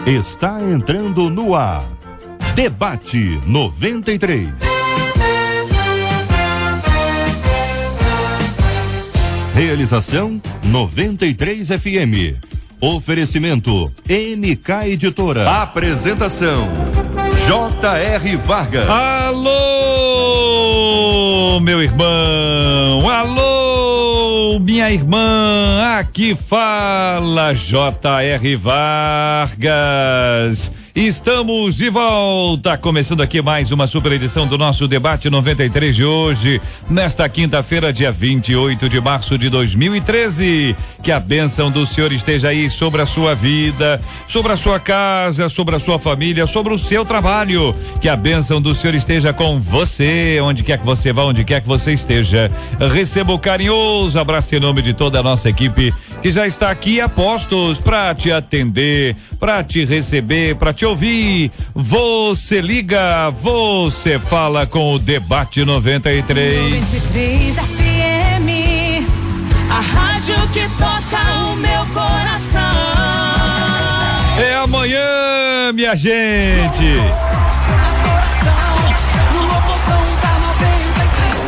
Está entrando no ar. Debate 93. Realização 93 FM. Oferecimento MK Editora. Apresentação J.R. Vargas. Alô, meu irmão. Alô, minha irmã. Aqui fala J.R. Vargas. Estamos de volta, começando aqui mais uma super edição do nosso Debate 93 de hoje, nesta quinta-feira, dia 28 de março de 2013. Que a bênção do Senhor esteja aí sobre a sua vida, sobre a sua casa, sobre a sua família, sobre o seu trabalho. Que a bênção do Senhor esteja com você, onde quer que você vá, onde quer que você esteja. Receba o carinhoso abraço em nome de toda a nossa equipe, que já está aqui a postos para te atender, para te receber, para te ouvir. Você liga, você fala com o Debate 93. 93 FM, a rádio que toca o meu coração. É amanhã, minha gente.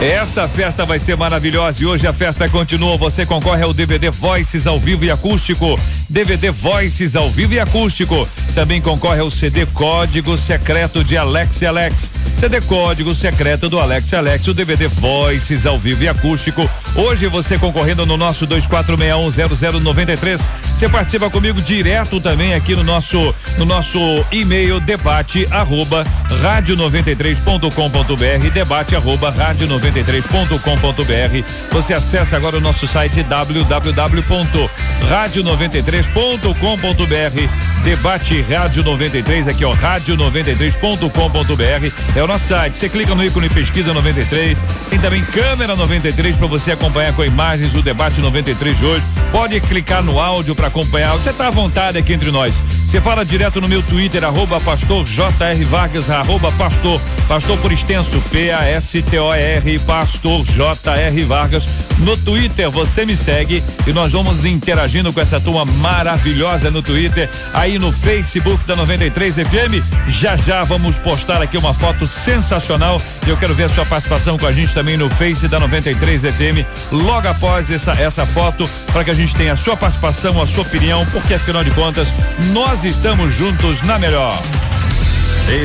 Essa festa vai ser maravilhosa e hoje a festa continua. Você concorre ao DVD Voices ao vivo e acústico. DVD Voices ao vivo e acústico. Também concorre ao CD Código Secreto de Alex e Alex. CD Código Secreto do Alex e Alex, o DVD Voices ao vivo e acústico. Hoje você concorrendo no nosso 24610093. Você participa comigo direto também aqui no nosso e-mail debate@radio93.com.br, debate@radio93.com.br. Você acessa agora o nosso site www.radio93.com.br, debate Rádio 93, aqui ó, radio93.com.br é o nosso site. Você clica no ícone pesquisa 93, tem também câmera 93 para você acompanhar com imagens o Debate 93 de hoje. Pode clicar no áudio para acompanhar. Você tá à vontade aqui entre nós. Você fala direto no meu Twitter, @pastor J.R. Vargas, pastor por extenso, PASTOR, pastor J.R. Vargas. No Twitter você me segue e nós vamos interagindo com essa turma maravilhosa no Twitter. Aí no Facebook da 93 FM, já vamos postar aqui uma foto sensacional. Eu quero ver a sua participação com a gente também no Face da 93 FM, logo após essa foto, para que a gente tenha a sua participação, a sua opinião, porque afinal de contas, nós estamos juntos na melhor.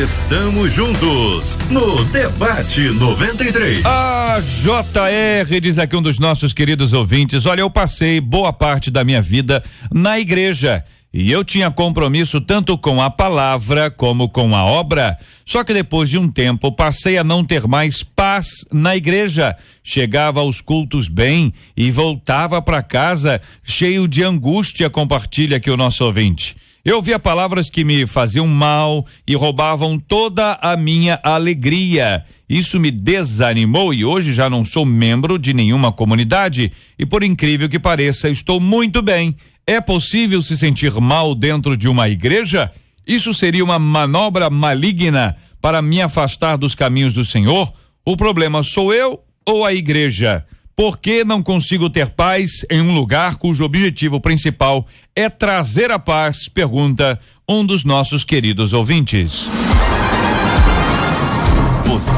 Estamos juntos no Debate 93. A JR, diz aqui um dos nossos queridos ouvintes: olha, eu passei boa parte da minha vida na igreja e eu tinha compromisso tanto com a palavra como com a obra. Só que depois de um tempo passei a não ter mais paz na igreja. Chegava aos cultos bem e voltava para casa cheio de angústia, compartilha aqui o nosso ouvinte. Eu ouvia palavras que me faziam mal e roubavam toda a minha alegria. Isso me desanimou e hoje já não sou membro de nenhuma comunidade e, por incrível que pareça, estou muito bem. É possível se sentir mal dentro de uma igreja? Isso seria uma manobra maligna para me afastar dos caminhos do Senhor? O problema sou eu ou a igreja? Por que não consigo ter paz em um lugar cujo objetivo principal é trazer a paz? Pergunta um dos nossos queridos ouvintes.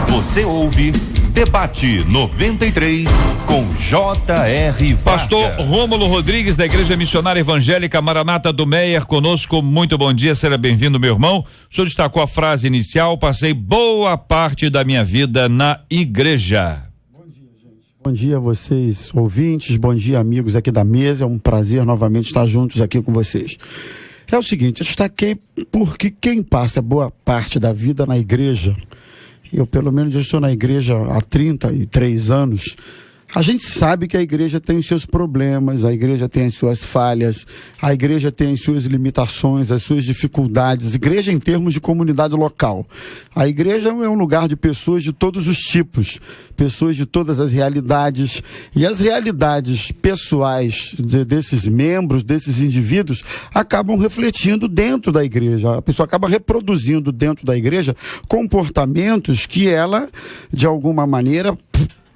Você ouve Debate 93 com J.R. Vargas. Pastor Rômulo Rodrigues, da Igreja Missionária Evangélica Maranata do Meier, conosco. Muito bom dia, seja bem-vindo, meu irmão. O senhor destacou a frase inicial: passei boa parte da minha vida na igreja. Bom dia a vocês, ouvintes, bom dia, amigos aqui da mesa. É um prazer novamente estar juntos aqui com vocês. É o seguinte, eu destaquei porque quem passa boa parte da vida na igreja, eu pelo menos já estou na igreja há 33 anos, a gente sabe que a igreja tem os seus problemas, a igreja tem as suas falhas, a igreja tem as suas limitações, as suas dificuldades. Igreja em termos de comunidade local. A igreja é um lugar de pessoas de todos os tipos, pessoas de todas as realidades, e as realidades pessoais desses membros, desses indivíduos, acabam refletindo dentro da igreja. A pessoa acaba reproduzindo dentro da igreja comportamentos que ela, de alguma maneira,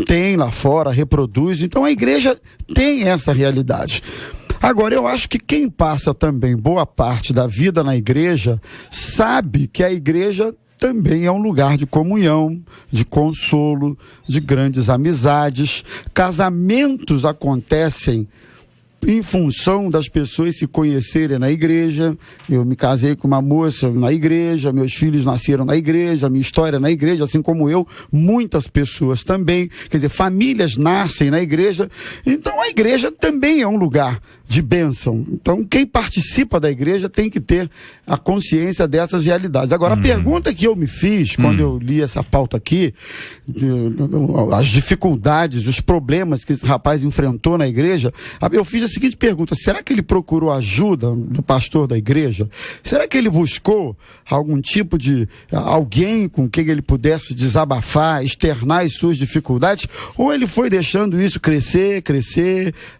tem lá fora, reproduz. Então a igreja tem essa realidade. Agora, eu acho que quem passa também boa parte da vida na igreja sabe que a igreja também é um lugar de comunhão, de consolo, de grandes amizades. Casamentos acontecem em função das pessoas se conhecerem na igreja. Eu me casei com uma moça na igreja, meus filhos nasceram na igreja, minha história na igreja, assim como eu, muitas pessoas também, quer dizer, famílias nascem na igreja. Então a igreja também é um lugar de bênção. Então quem participa da igreja tem que ter a consciência dessas realidades. Agora, a pergunta que eu me fiz quando eu li essa pauta aqui, as dificuldades, os problemas que esse rapaz enfrentou na igreja, eu fiz a seguinte pergunta: será que ele procurou ajuda do pastor da igreja? Será que ele buscou algum tipo de alguém com quem ele pudesse desabafar, externar as suas dificuldades? Ou ele foi deixando isso crescer,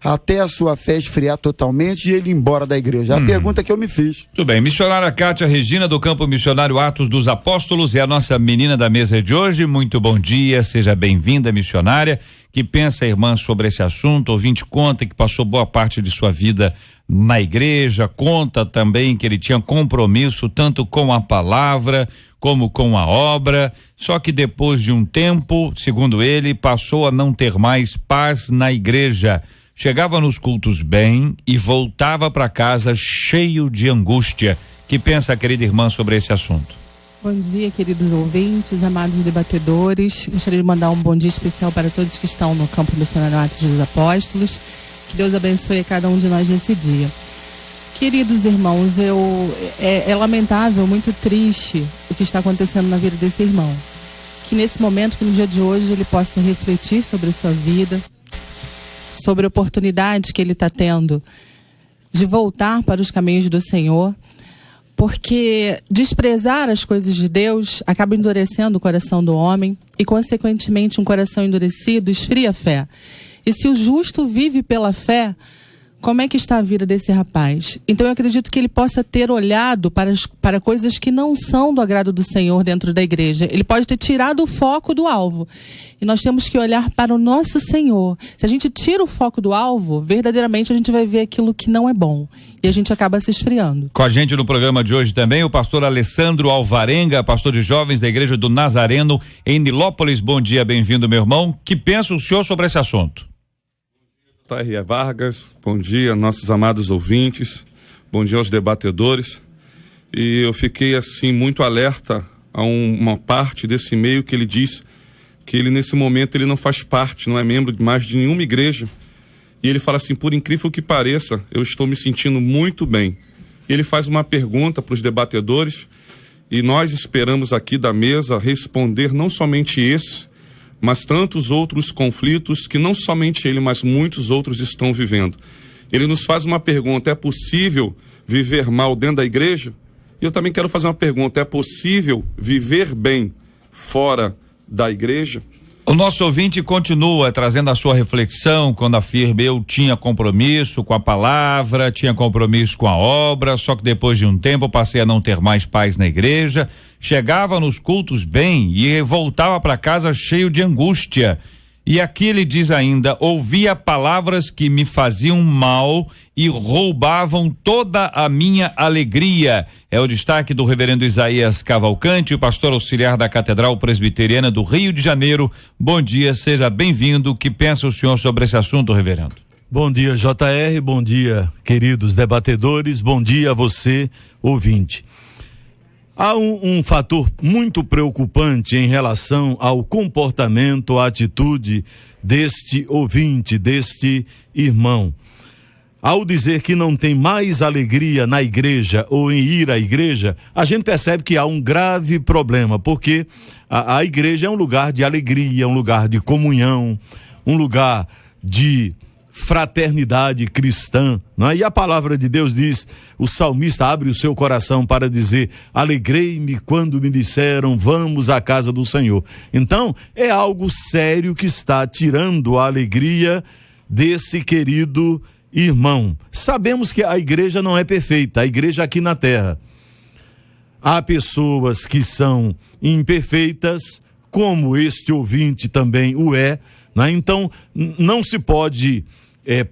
até a sua fé esfriar totalmente e ele ir embora da igreja? A pergunta que eu me fiz. Tudo bem, missionária Cátia Regina, do Campo Missionário Atos dos Apóstolos, é a nossa menina da mesa de hoje. Muito bom dia, seja bem-vinda, missionária. Que pensa, irmã, sobre esse assunto? Ouvinte conta que passou boa parte de sua vida na igreja, conta também que ele tinha compromisso tanto com a palavra como com a obra, só que depois de um tempo, segundo ele, passou a não ter mais paz na igreja. Chegava nos cultos bem e voltava para casa cheio de angústia. Que pensa, querida irmã, sobre esse assunto? Bom dia, queridos ouvintes, amados debatedores. Gostaria de mandar um bom dia especial para todos que estão no Campo Missionário Atos dos Apóstolos. Que Deus abençoe a cada um de nós nesse dia. Queridos irmãos, é lamentável, muito triste o que está acontecendo na vida desse irmão. Que nesse momento, que no dia de hoje, ele possa refletir sobre a sua vida, sobre a oportunidade que ele está tendo de voltar para os caminhos do Senhor. Porque desprezar as coisas de Deus acaba endurecendo o coração do homem e, consequentemente, um coração endurecido esfria a fé. E se o justo vive pela fé, como é que está a vida desse rapaz? Então eu acredito que ele possa ter olhado para coisas que não são do agrado do Senhor dentro da igreja. Ele pode ter tirado o foco do alvo. E nós temos que olhar para o nosso Senhor. Se a gente tira o foco do alvo, verdadeiramente a gente vai ver aquilo que não é bom. E a gente acaba se esfriando. Com a gente no programa de hoje também o pastor Alessandro Alvarenga, pastor de jovens da Igreja do Nazareno em Nilópolis. Bom dia, bem-vindo, meu irmão. Que pensa o senhor sobre esse assunto? R. Vargas, bom dia, nossos amados ouvintes, bom dia aos debatedores. E eu fiquei assim muito alerta a uma parte desse e-mail que ele diz que ele nesse momento ele não faz parte, não é membro mais de nenhuma igreja. E ele fala assim: por incrível que pareça, eu estou me sentindo muito bem. E ele faz uma pergunta para os debatedores e nós esperamos aqui da mesa responder não somente esse, mas tantos outros conflitos que não somente ele, mas muitos outros estão vivendo. Ele nos faz uma pergunta: é possível viver mal dentro da igreja? E eu também quero fazer uma pergunta: é possível viver bem fora da igreja? O nosso ouvinte continua trazendo a sua reflexão quando afirma: eu tinha compromisso com a palavra, tinha compromisso com a obra, só que depois de um tempo eu passei a não ter mais paz na igreja, chegava nos cultos bem e voltava para casa cheio de angústia. E aqui ele diz ainda: ouvia palavras que me faziam mal e roubavam toda a minha alegria. É o destaque do reverendo Isaías Cavalcante, o pastor auxiliar da Catedral Presbiteriana do Rio de Janeiro. Bom dia, seja bem-vindo. O que pensa o senhor sobre esse assunto, reverendo? Bom dia, JR, bom dia, queridos debatedores, bom dia a você, ouvinte. Há um fator muito preocupante em relação ao comportamento, à atitude deste ouvinte, deste irmão. Ao dizer que não tem mais alegria na igreja ou em ir à igreja, a gente percebe que há um grave problema, porque a igreja é um lugar de alegria, um lugar de comunhão, um lugar de fraternidade cristã, não é? E a palavra de Deus diz, o salmista abre o seu coração para dizer: alegrei-me quando me disseram, vamos à casa do Senhor. Então, é algo sério que está tirando a alegria desse querido irmão. Sabemos que a igreja não é perfeita, a igreja aqui na terra. Há pessoas que são imperfeitas, como este ouvinte também o é, né? Então, não se pode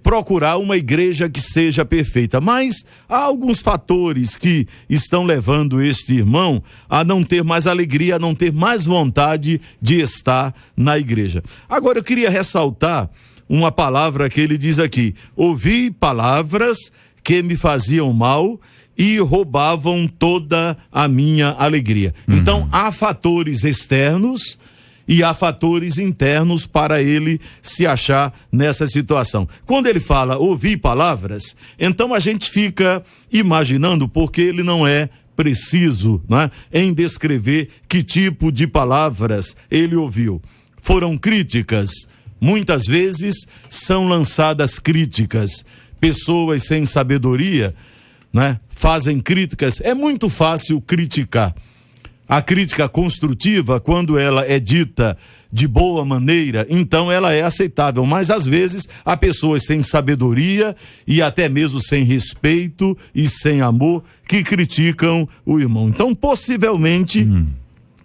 procurar uma igreja que seja perfeita, mas há alguns fatores que estão levando este irmão a não ter mais alegria, a não ter mais vontade de estar na igreja. Agora eu queria ressaltar uma palavra que ele diz aqui: ouvi palavras que me faziam mal e roubavam toda a minha alegria. Então há fatores externos e há fatores internos para ele se achar nessa situação. Quando ele fala ouvir palavras, então a gente fica imaginando, porque ele não é preciso, né, em descrever que tipo de palavras ele ouviu. Foram críticas. Muitas vezes são lançadas críticas. Pessoas sem sabedoria, né, fazem críticas. É muito fácil criticar. A crítica construtiva, quando ela é dita de boa maneira, então ela é aceitável, mas às vezes há pessoas sem sabedoria e até mesmo sem respeito e sem amor que criticam o irmão. Então, possivelmente,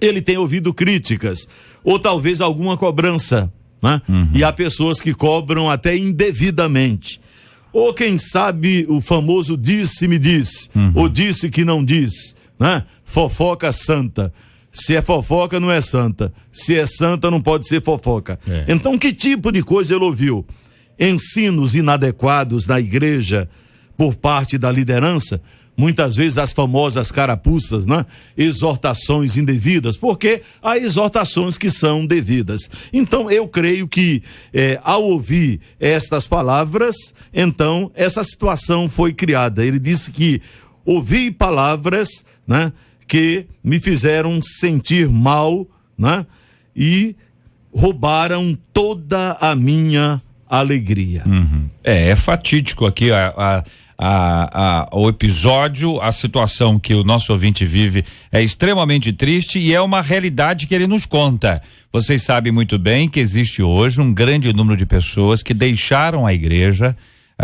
ele tem ouvido críticas, ou talvez alguma cobrança, né? E há pessoas que cobram até indevidamente. Ou quem sabe o famoso disse-me disse, ou disse que não disse, né? Fofoca santa. Se é fofoca, não é santa. Se é santa, não pode ser fofoca. Então, que tipo de coisa ele ouviu? Ensinos inadequados na igreja por parte da liderança? Muitas vezes as famosas carapuças, né? Exortações indevidas, porque há exortações que são devidas. Então, eu creio que ao ouvir estas palavras, então, essa situação foi criada. Ele disse que ouvi palavras, né, que me fizeram sentir mal, né, e roubaram toda a minha alegria. É fatídico aqui o episódio, a situação que o nosso ouvinte vive é extremamente triste e é uma realidade que ele nos conta. Vocês sabem muito bem que existe hoje um grande número de pessoas que deixaram a igreja,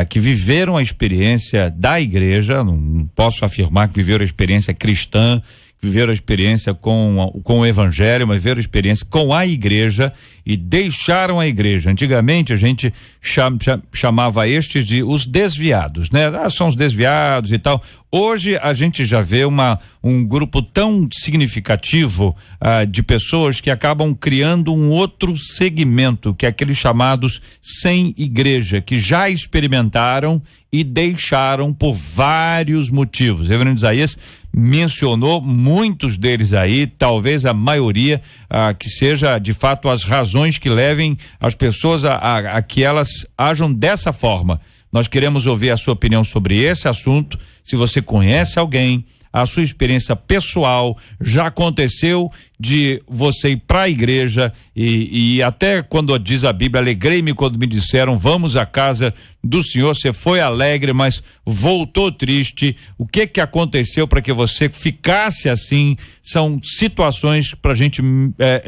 que viveram a experiência da igreja, não posso afirmar que viveram a experiência cristã, que viveram a experiência com o evangelho, mas viveram a experiência com a igreja e deixaram a igreja. Antigamente a gente chamava estes de os desviados, né? São os desviados e tal. Hoje a gente já vê um grupo tão significativo de pessoas que acabam criando um outro segmento, que é aqueles chamados sem igreja, que já experimentaram e deixaram por vários motivos. O reverendo Isaías mencionou muitos deles aí, talvez a maioria, que seja de fato as razões que levem as pessoas a que elas ajam dessa forma. Nós queremos ouvir a sua opinião sobre esse assunto. Se você conhece alguém, a sua experiência pessoal, já aconteceu de você ir para a igreja e até quando diz a Bíblia, alegrei-me quando me disseram vamos à casa do Senhor, você foi alegre, mas voltou triste. O que aconteceu para que você ficasse assim? São situações para a gente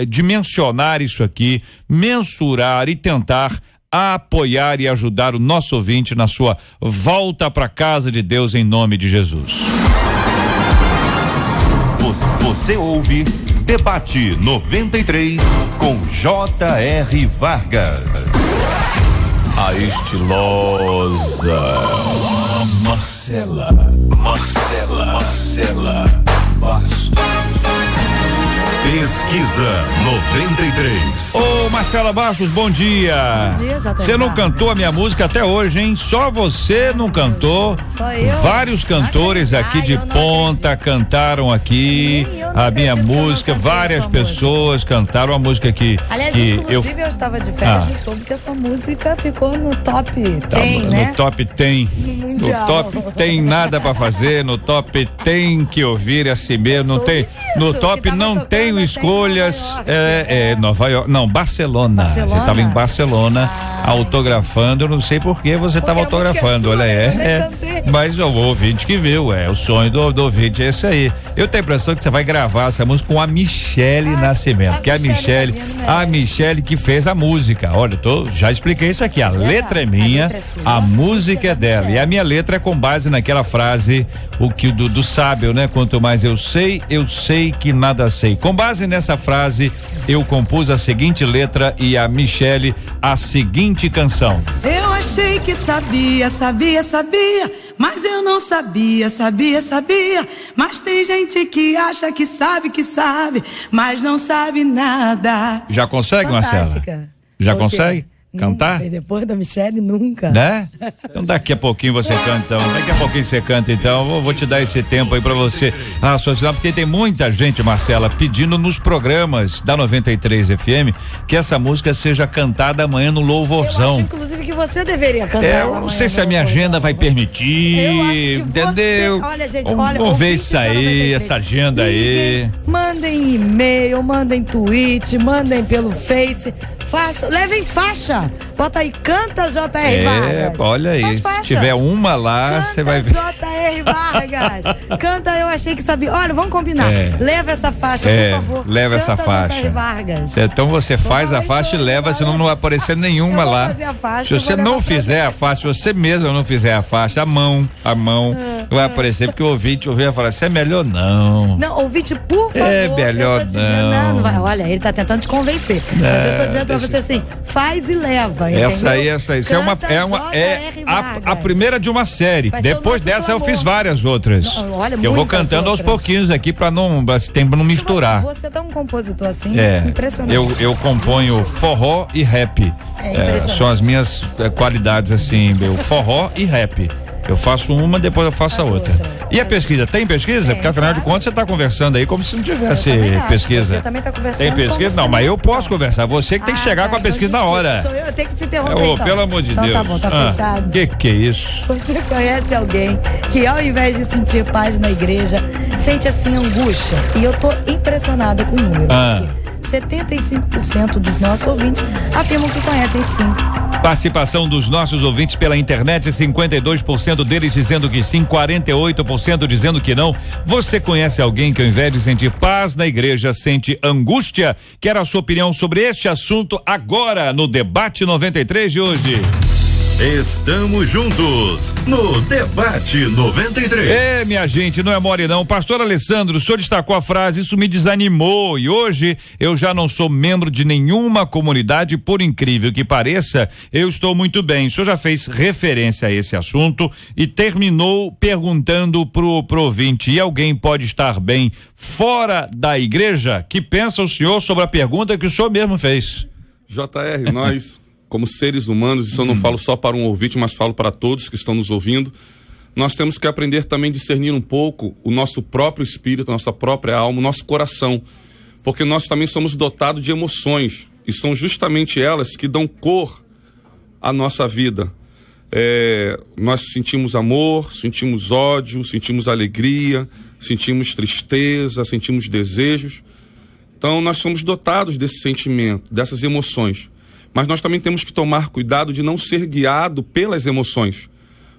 dimensionar isso aqui, mensurar e tentar apoiar e ajudar o nosso ouvinte na sua volta para a casa de Deus em nome de Jesus. Você ouve Debate 93 com J.R. Vargas. A estilosa Marcela Bastos. Pesquisa 93. Ô Marcela Bastos, bom dia. Bom dia, J.R. Você não cantou a minha música até hoje, hein? Só você não cantou. Só eu? Vários cantores aqui de ponta cantaram aqui a minha música. Várias pessoas cantaram a música que Aliás, que inclusive eu estava de férias e soube que a sua música ficou no top 10, né? No top tem. Mundial. No top tem nada pra fazer, no top tem que ouvir a si mesmo, não tem, no top não tem escolhas, Nova York, não, Barcelona. Você estava em Barcelona autografando, eu não sei por que você estava autografando, olha, mas o ouvinte que viu, o sonho do ouvinte é esse aí. Eu tenho a impressão que você vai gravar essa música com a Michele Nascimento, que é a Michele que fez a música. Olha, já expliquei isso aqui, a letra é minha, a música é dela, e a minha letra é com base naquela frase, do sábio, né? Quanto mais eu sei que nada sei. Com base nessa frase, eu compus a seguinte letra e a Michele a seguinte seguinte canção. Eu achei que sabia, mas eu não sabia. Mas tem gente que acha que sabe, mas não sabe nada. Já consegue, Marcela? Já consegue cantar? Depois da Michele, nunca. Né? Então daqui a pouquinho você canta, então. Vou te dar esse tempo aí pra você raciocinar, porque tem muita gente, Marcela, pedindo nos programas da 93 FM que essa música seja cantada amanhã no Louvorzão. Eu acho, inclusive, que você deveria cantar. Eu não sei se a minha agenda vai permitir, entendeu? Olha, gente, vamos ver isso aí, essa agenda aí. Mandem e-mail, mandem tweet, mandem pelo Face. Levem faixa. Bota aí, canta J.R. Vargas. Olha aí, se tiver uma lá, você vai ver. J.R. Vargas. Canta, eu achei que sabia. Olha, vamos combinar. Leva essa faixa, por favor. Leva canta essa faixa. J.R. Vargas. Então você faz a faixa e leva, senão não vai aparecer nenhuma lá. Se você não fizer a faixa, se você mesmo não fizer a faixa, a mão vai aparecer, porque o ouvinte vai falar, isso é melhor não. Não, ouvinte, por favor. É melhor não. Olha, ele tá tentando te convencer. Mas eu tô dizendo pra você assim, faz e leva. Essa aí. Isso é a primeira de uma série. Depois dessa eu fiz várias outras. Olha, eu vou cantando aos pouquinhos aqui pra não misturar. Você é um compositor assim, impressionante. Eu componho forró e rap. São as minhas qualidades assim, meu forró e rap. Eu faço uma, depois eu faço a outra. E a pesquisa? Tem pesquisa? Porque afinal de contas você está conversando aí como se não tivesse pesquisa. Você também está conversando. Tem pesquisa? Não, mas eu posso conversar. Você que tem que chegar com a pesquisa na hora. Eu tenho que te interromper. Então. Pelo amor de Deus. Tá bom, tá fechado. Que é isso? Você conhece alguém que ao invés de sentir paz na igreja, sente assim angústia? E eu tô impressionada com o número. 75% dos nossos ouvintes afirmam que conhecem sim. Participação dos nossos ouvintes pela internet, 52% deles dizendo que sim, 48% dizendo que não. Você conhece alguém que ao invés de sentir paz na igreja, sente angústia? Quero a sua opinião sobre este assunto agora no Debate 93 de hoje. Estamos juntos no Debate 93. Minha gente, não é mole não. Pastor Alessandro, o senhor destacou a frase, isso me desanimou, e hoje eu já não sou membro de nenhuma comunidade, por incrível que pareça, eu estou muito bem. O senhor já fez referência a esse assunto e terminou perguntando pro ouvinte, e alguém pode estar bem fora da igreja? Que pensa o senhor sobre a pergunta que o senhor mesmo fez? JR, nós como seres humanos, isso eu não falo só para um ouvinte, mas falo para todos que estão nos ouvindo, nós temos que aprender também a discernir um pouco o nosso próprio espírito, a nossa própria alma, o nosso coração, porque nós também somos dotados de emoções, e são justamente elas que dão cor à nossa vida. Nós sentimos amor, sentimos ódio, sentimos alegria, sentimos tristeza, sentimos desejos. Então nós somos dotados desse sentimento, dessas emoções. Mas nós também temos que tomar cuidado de não ser guiado pelas emoções.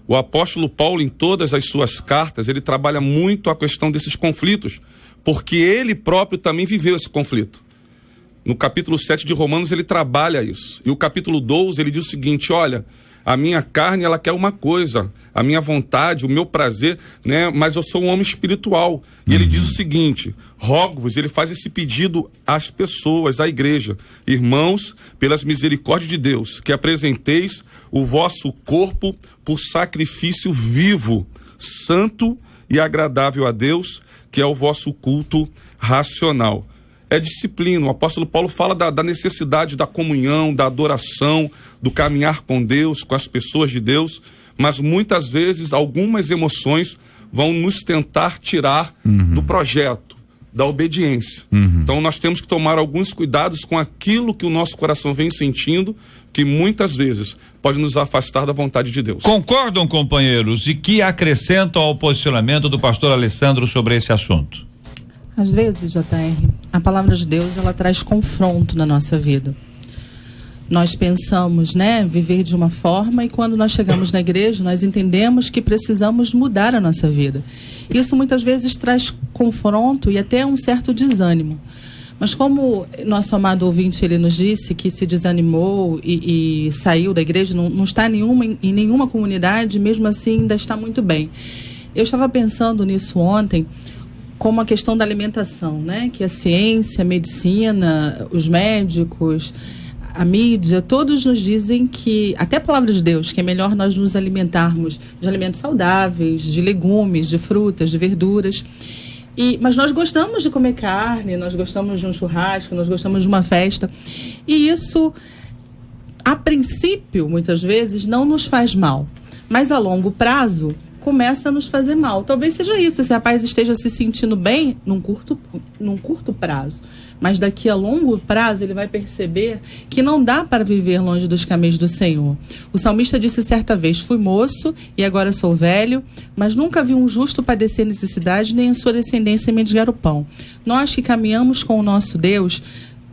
O apóstolo Paulo, em todas as suas cartas, ele trabalha muito a questão desses conflitos, porque ele próprio também viveu esse conflito. No capítulo 7 de Romanos, ele trabalha isso. E o capítulo 12, ele diz o seguinte, olha, a minha carne, ela quer uma coisa, a minha vontade, o meu prazer, né? Mas eu sou um homem espiritual. E ele diz o seguinte, rogo-vos, ele faz esse pedido às pessoas, à igreja. Irmãos, pelas misericórdias de Deus, que apresenteis o vosso corpo por sacrifício vivo, santo e agradável a Deus, que é o vosso culto racional. É disciplina. O apóstolo Paulo fala da necessidade da comunhão, da adoração, do caminhar com Deus, com as pessoas de Deus, mas muitas vezes algumas emoções vão nos tentar tirar do projeto, da obediência. Então nós temos que tomar alguns cuidados com aquilo que o nosso coração vem sentindo, que muitas vezes pode nos afastar da vontade de Deus. Concordam, companheiros? E que acrescentam ao posicionamento do pastor Alessandro sobre esse assunto? Às vezes, JR, a palavra de Deus, ela traz confronto na nossa vida. Nós pensamos, viver de uma forma, e quando nós chegamos na igreja, nós entendemos que precisamos mudar a nossa vida. Isso muitas vezes traz confronto e até um certo desânimo. Mas como nosso amado ouvinte, ele nos disse que se desanimou e saiu da igreja, não está em nenhuma comunidade, mesmo assim ainda está muito bem. Eu estava pensando nisso ontem, como a questão da alimentação, que a ciência, a medicina, os médicos, a mídia, todos nos dizem que, até a palavra de Deus, que é melhor nós nos alimentarmos de alimentos saudáveis, de legumes, de frutas, de verduras. Mas nós gostamos de comer carne, nós gostamos de um churrasco, nós gostamos de uma festa. E isso, a princípio, muitas vezes, não nos faz mal. Mas a longo prazo, começa a nos fazer mal. Talvez seja isso, esse rapaz esteja se sentindo bem num curto prazo. Mas daqui a longo prazo ele vai perceber que não dá para viver longe dos caminhos do Senhor. O salmista disse certa vez: fui moço e agora sou velho, mas nunca vi um justo padecer necessidade, nem a sua descendência mendigar o pão. Nós que caminhamos com o nosso Deus,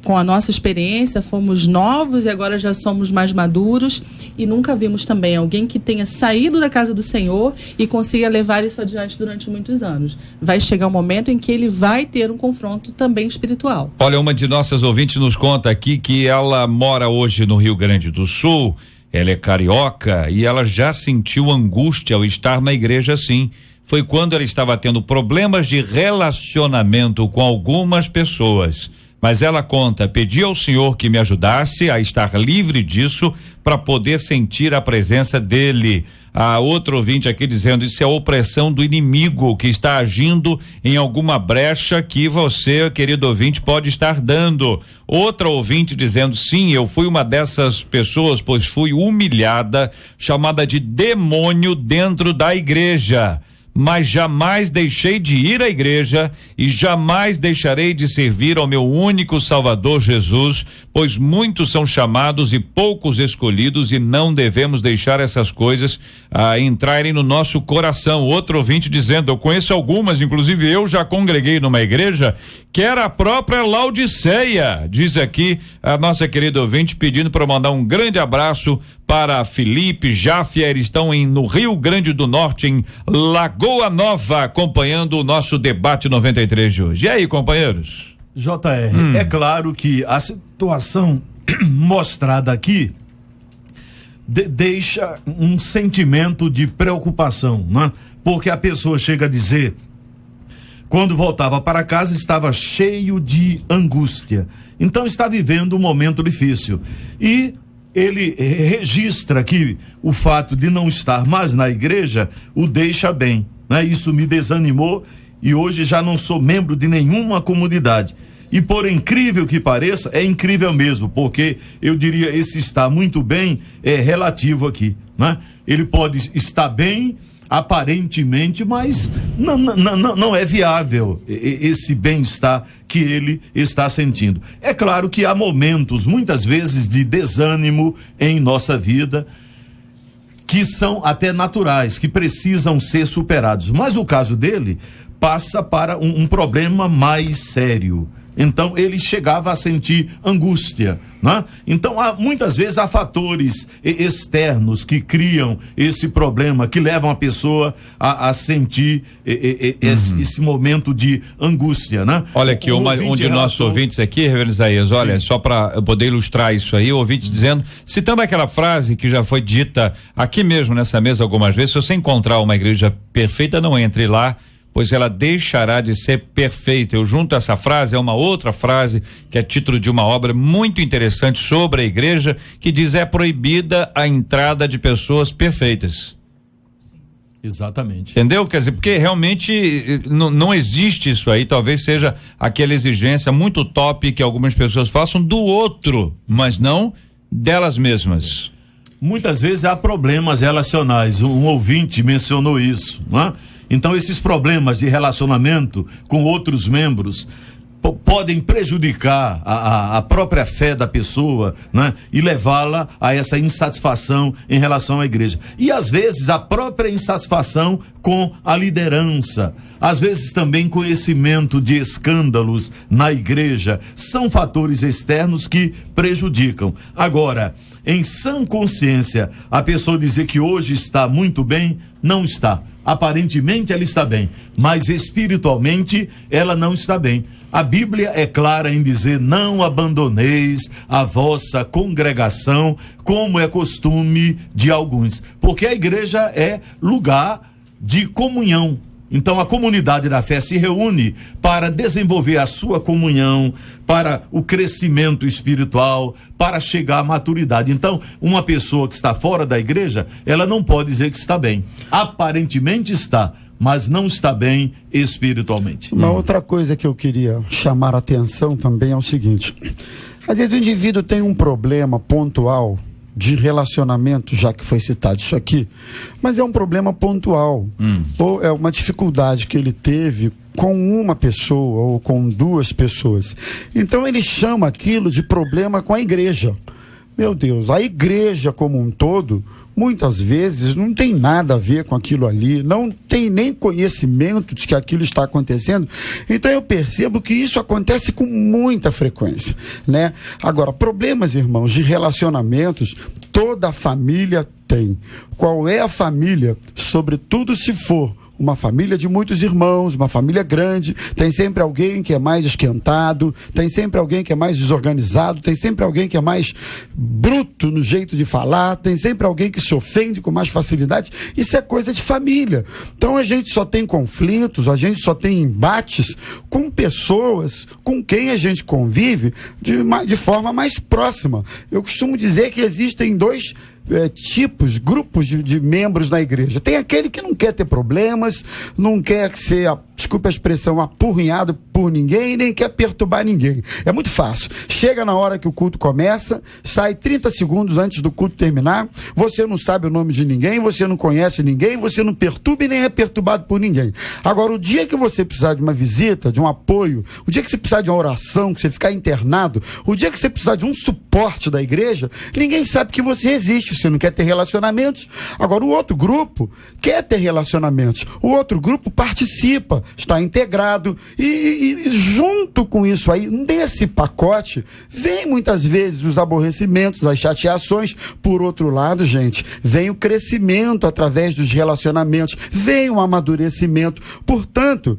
com a nossa experiência, fomos novos e agora já somos mais maduros, e nunca vimos também alguém que tenha saído da casa do Senhor e consiga levar isso adiante durante muitos anos. Vai chegar um momento em que ele vai ter um confronto também espiritual. Olha, uma de nossas ouvintes nos conta aqui que ela mora hoje no Rio Grande do Sul, ela é carioca e ela já sentiu angústia ao estar na igreja assim. Foi quando ela estava tendo problemas de relacionamento com algumas pessoas. Mas ela conta: pedi ao Senhor que me ajudasse a estar livre disso para poder sentir a presença dele. A outro ouvinte aqui dizendo: isso é opressão do inimigo que está agindo em alguma brecha que você, querido ouvinte, pode estar dando. Outra ouvinte dizendo: sim, eu fui uma dessas pessoas, pois fui humilhada, chamada de demônio dentro da igreja. Mas jamais deixei de ir à igreja e jamais deixarei de servir ao meu único Salvador Jesus, pois muitos são chamados e poucos escolhidos, e não devemos deixar essas coisas entrarem no nosso coração. Outro ouvinte dizendo: eu conheço algumas, inclusive eu já congreguei numa igreja que era a própria Laodiceia. Diz aqui a nossa querida ouvinte, pedindo para mandar um grande abraço para Felipe, Jáfia, eles estão no Rio Grande do Norte, em Lagoa Nova, acompanhando o nosso debate 93 de hoje. E aí, companheiros? JR, é claro que a situação mostrada aqui deixa um sentimento de preocupação, né? Porque a pessoa chega a dizer, quando voltava para casa, estava cheio de angústia. Então está vivendo um momento difícil. E ele registra que o fato de não estar mais na igreja o deixa bem, né? Isso me desanimou e hoje já não sou membro de nenhuma comunidade. E por incrível que pareça, é incrível mesmo, porque eu diria, esse estar muito bem é relativo aqui, né? Ele pode estar bem aparentemente, mas não é viável esse bem-estar que ele está sentindo. É claro que há momentos, muitas vezes, de desânimo em nossa vida, que são até naturais, que precisam ser superados. Mas o caso dele passa para um problema mais sério. Então ele chegava a sentir angústia, né? Então muitas vezes há fatores externos que criam esse problema, que levam a pessoa a sentir esse momento de angústia, né? Olha aqui, um de nossos ouvintes aqui, Reverendo Isaías, olha, só para eu poder ilustrar isso aí, o ouvinte dizendo, citando aquela frase que já foi dita aqui mesmo nessa mesa algumas vezes: se você encontrar uma igreja perfeita, não entre lá, pois ela deixará de ser perfeita. Eu junto essa frase a uma outra frase que é título de uma obra muito interessante sobre a igreja, que diz: é proibida a entrada de pessoas perfeitas. Exatamente. Entendeu? Quer dizer, porque realmente não existe isso aí. Talvez seja aquela exigência muito top que algumas pessoas façam do outro, mas não delas mesmas. Muitas vezes há problemas relacionais. Um ouvinte mencionou isso, né? Então esses problemas de relacionamento com outros membros podem prejudicar a própria fé da pessoa, né? E levá-la a essa insatisfação em relação à igreja. E às vezes a própria insatisfação com a liderança, às vezes também conhecimento de escândalos na igreja, são fatores externos que prejudicam. Agora, em sã consciência, a pessoa dizer que hoje está muito bem, não está. Aparentemente ela está bem, mas espiritualmente ela não está bem. A Bíblia é clara em dizer: não abandoneis a vossa congregação, como é costume de alguns, porque a igreja é lugar de comunhão, Então a comunidade da fé se reúne para desenvolver a sua comunhão, para o crescimento espiritual, para chegar à maturidade. Então, uma pessoa que está fora da igreja, ela não pode dizer que está bem. Aparentemente está, mas não está bem espiritualmente. Uma outra coisa que eu queria chamar a atenção também é o seguinte: às vezes o indivíduo tem um problema pontual de relacionamento, já que foi citado isso aqui, mas é um problema pontual, ou é uma dificuldade que ele teve com uma pessoa ou com duas pessoas. Então ele chama aquilo de problema com a igreja. Meu Deus, a igreja como um todo, muitas vezes não tem nada a ver com aquilo ali, não tem nem conhecimento de que aquilo está acontecendo. Então eu percebo que isso acontece com muita frequência, né? Agora, problemas, irmãos, de relacionamentos, toda a família tem. Qual é a família? Sobretudo se for uma família de muitos irmãos, uma família grande, tem sempre alguém que é mais esquentado, tem sempre alguém que é mais desorganizado, tem sempre alguém que é mais bruto no jeito de falar, tem sempre alguém que se ofende com mais facilidade. Isso é coisa de família. Então a gente só tem conflitos, a gente só tem embates com pessoas com quem a gente convive de forma mais próxima. Eu costumo dizer que existem dois grupos de membros na igreja. Tem aquele que não quer ter problemas, não quer ser, desculpa a expressão, apurrinhado por ninguém, nem quer perturbar ninguém. É muito fácil. Chega na hora que o culto começa, sai 30 segundos antes do culto terminar, você não sabe o nome de ninguém, você não conhece ninguém, você não perturba e nem é perturbado por ninguém. Agora, o dia que você precisar de uma visita, de um apoio, o dia que você precisar de uma oração, que você ficar internado, o dia que você precisar de um suporte da igreja, ninguém sabe que você existe. Você não quer ter relacionamentos. Agora, o outro grupo quer ter relacionamentos. O outro grupo participa, está integrado e junto com isso aí, nesse pacote, vem muitas vezes os aborrecimentos, as chateações. Por outro lado, gente, vem o crescimento através dos relacionamentos, vem o amadurecimento. Portanto,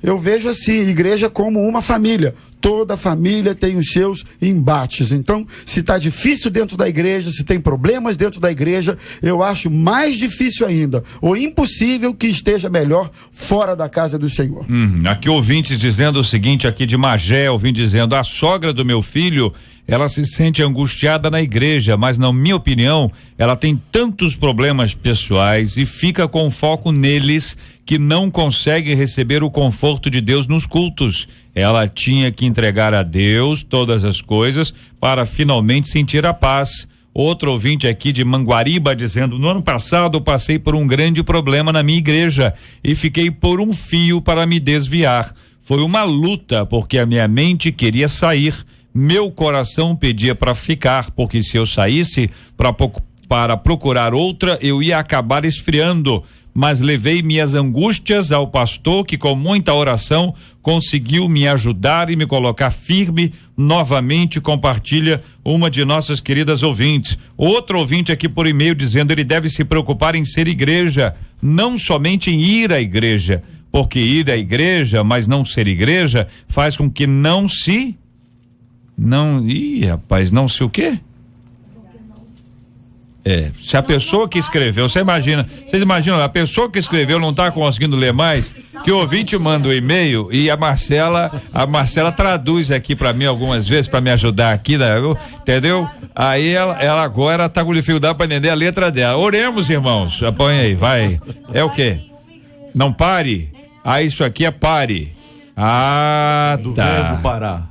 eu vejo assim, igreja como uma família. Toda família tem os seus embates. Então, se está difícil dentro da igreja, se tem problemas dentro da igreja, eu acho mais difícil ainda, ou impossível, que esteja melhor fora da casa do Senhor. Aqui ouvintes dizendo o seguinte, aqui de Magé, ouvinte dizendo: a sogra do meu filho, ela se sente angustiada na igreja, mas na minha opinião, ela tem tantos problemas pessoais e fica com foco neles que não consegue receber o conforto de Deus nos cultos. Ela tinha que entregar a Deus todas as coisas para finalmente sentir a paz. Outro ouvinte aqui de Manguariba dizendo: no ano passado eu passei por um grande problema na minha igreja e fiquei por um fio para me desviar. Foi uma luta porque a minha mente queria sair. Meu coração pedia para ficar, porque se eu saísse para procurar outra, eu ia acabar esfriando. Mas levei minhas angústias ao pastor, que com muita oração conseguiu me ajudar e me colocar firme. Novamente compartilha uma de nossas queridas ouvintes. Outro ouvinte aqui por e-mail dizendo: ele deve se preocupar em ser igreja, não somente em ir à igreja, porque ir à igreja, mas não ser igreja, faz com que não se o quê? Se a pessoa que escreveu, vocês imaginam, a pessoa que escreveu não está conseguindo ler mais, que o ouvinte manda o e-mail e a Marcela traduz aqui para mim algumas vezes para me ajudar aqui, né? Entendeu? Aí ela agora está com dificuldade para entender a letra dela. Oremos, irmãos. Põe aí, vai. É o quê? Não pare? Isso aqui é pare. Do verbo parar.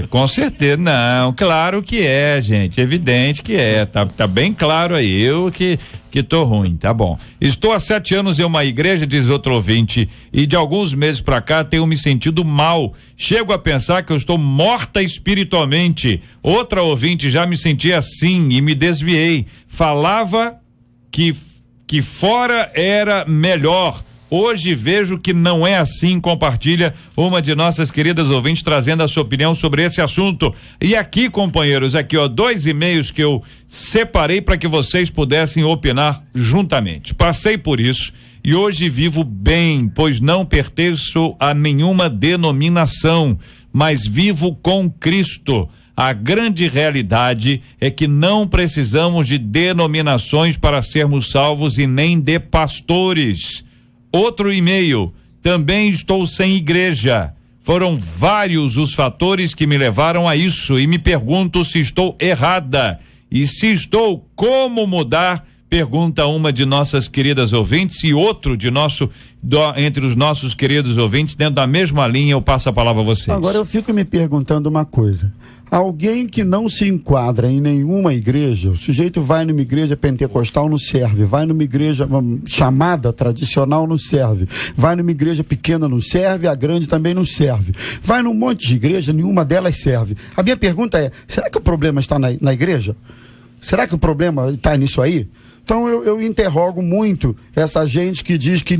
Com certeza, não, claro que é, gente, evidente que é, tá bem claro aí, eu que tô ruim, tá bom. Estou há 7 anos em uma igreja, diz outro ouvinte, e de alguns meses pra cá tenho me sentido mal, chego a pensar que eu estou morta espiritualmente. Outra ouvinte: já me senti assim e me desviei, falava que fora era melhor. Hoje vejo que não é assim, compartilha uma de nossas queridas ouvintes trazendo a sua opinião sobre esse assunto. E aqui, companheiros, 2 e-mails que eu separei para que vocês pudessem opinar juntamente. Passei por isso e hoje vivo bem, pois não pertenço a nenhuma denominação, mas vivo com Cristo. A grande realidade é que não precisamos de denominações para sermos salvos e nem de pastores. Outro e-mail, também estou sem igreja. Foram vários os fatores que me levaram a isso e me pergunto se estou errada. E se estou, como mudar? Pergunta uma de nossas queridas ouvintes e outro entre os nossos queridos ouvintes, dentro da mesma linha, eu passo a palavra a vocês. Agora eu fico me perguntando uma coisa. Alguém que não se enquadra em nenhuma igreja, o sujeito vai numa igreja pentecostal, não serve, vai numa igreja chamada tradicional, não serve, vai numa igreja pequena, não serve, a grande também não serve, vai num monte de igreja, nenhuma delas serve. A minha pergunta é, será que o problema está na igreja? Será que o problema está nisso aí? Então eu interrogo muito essa gente que diz que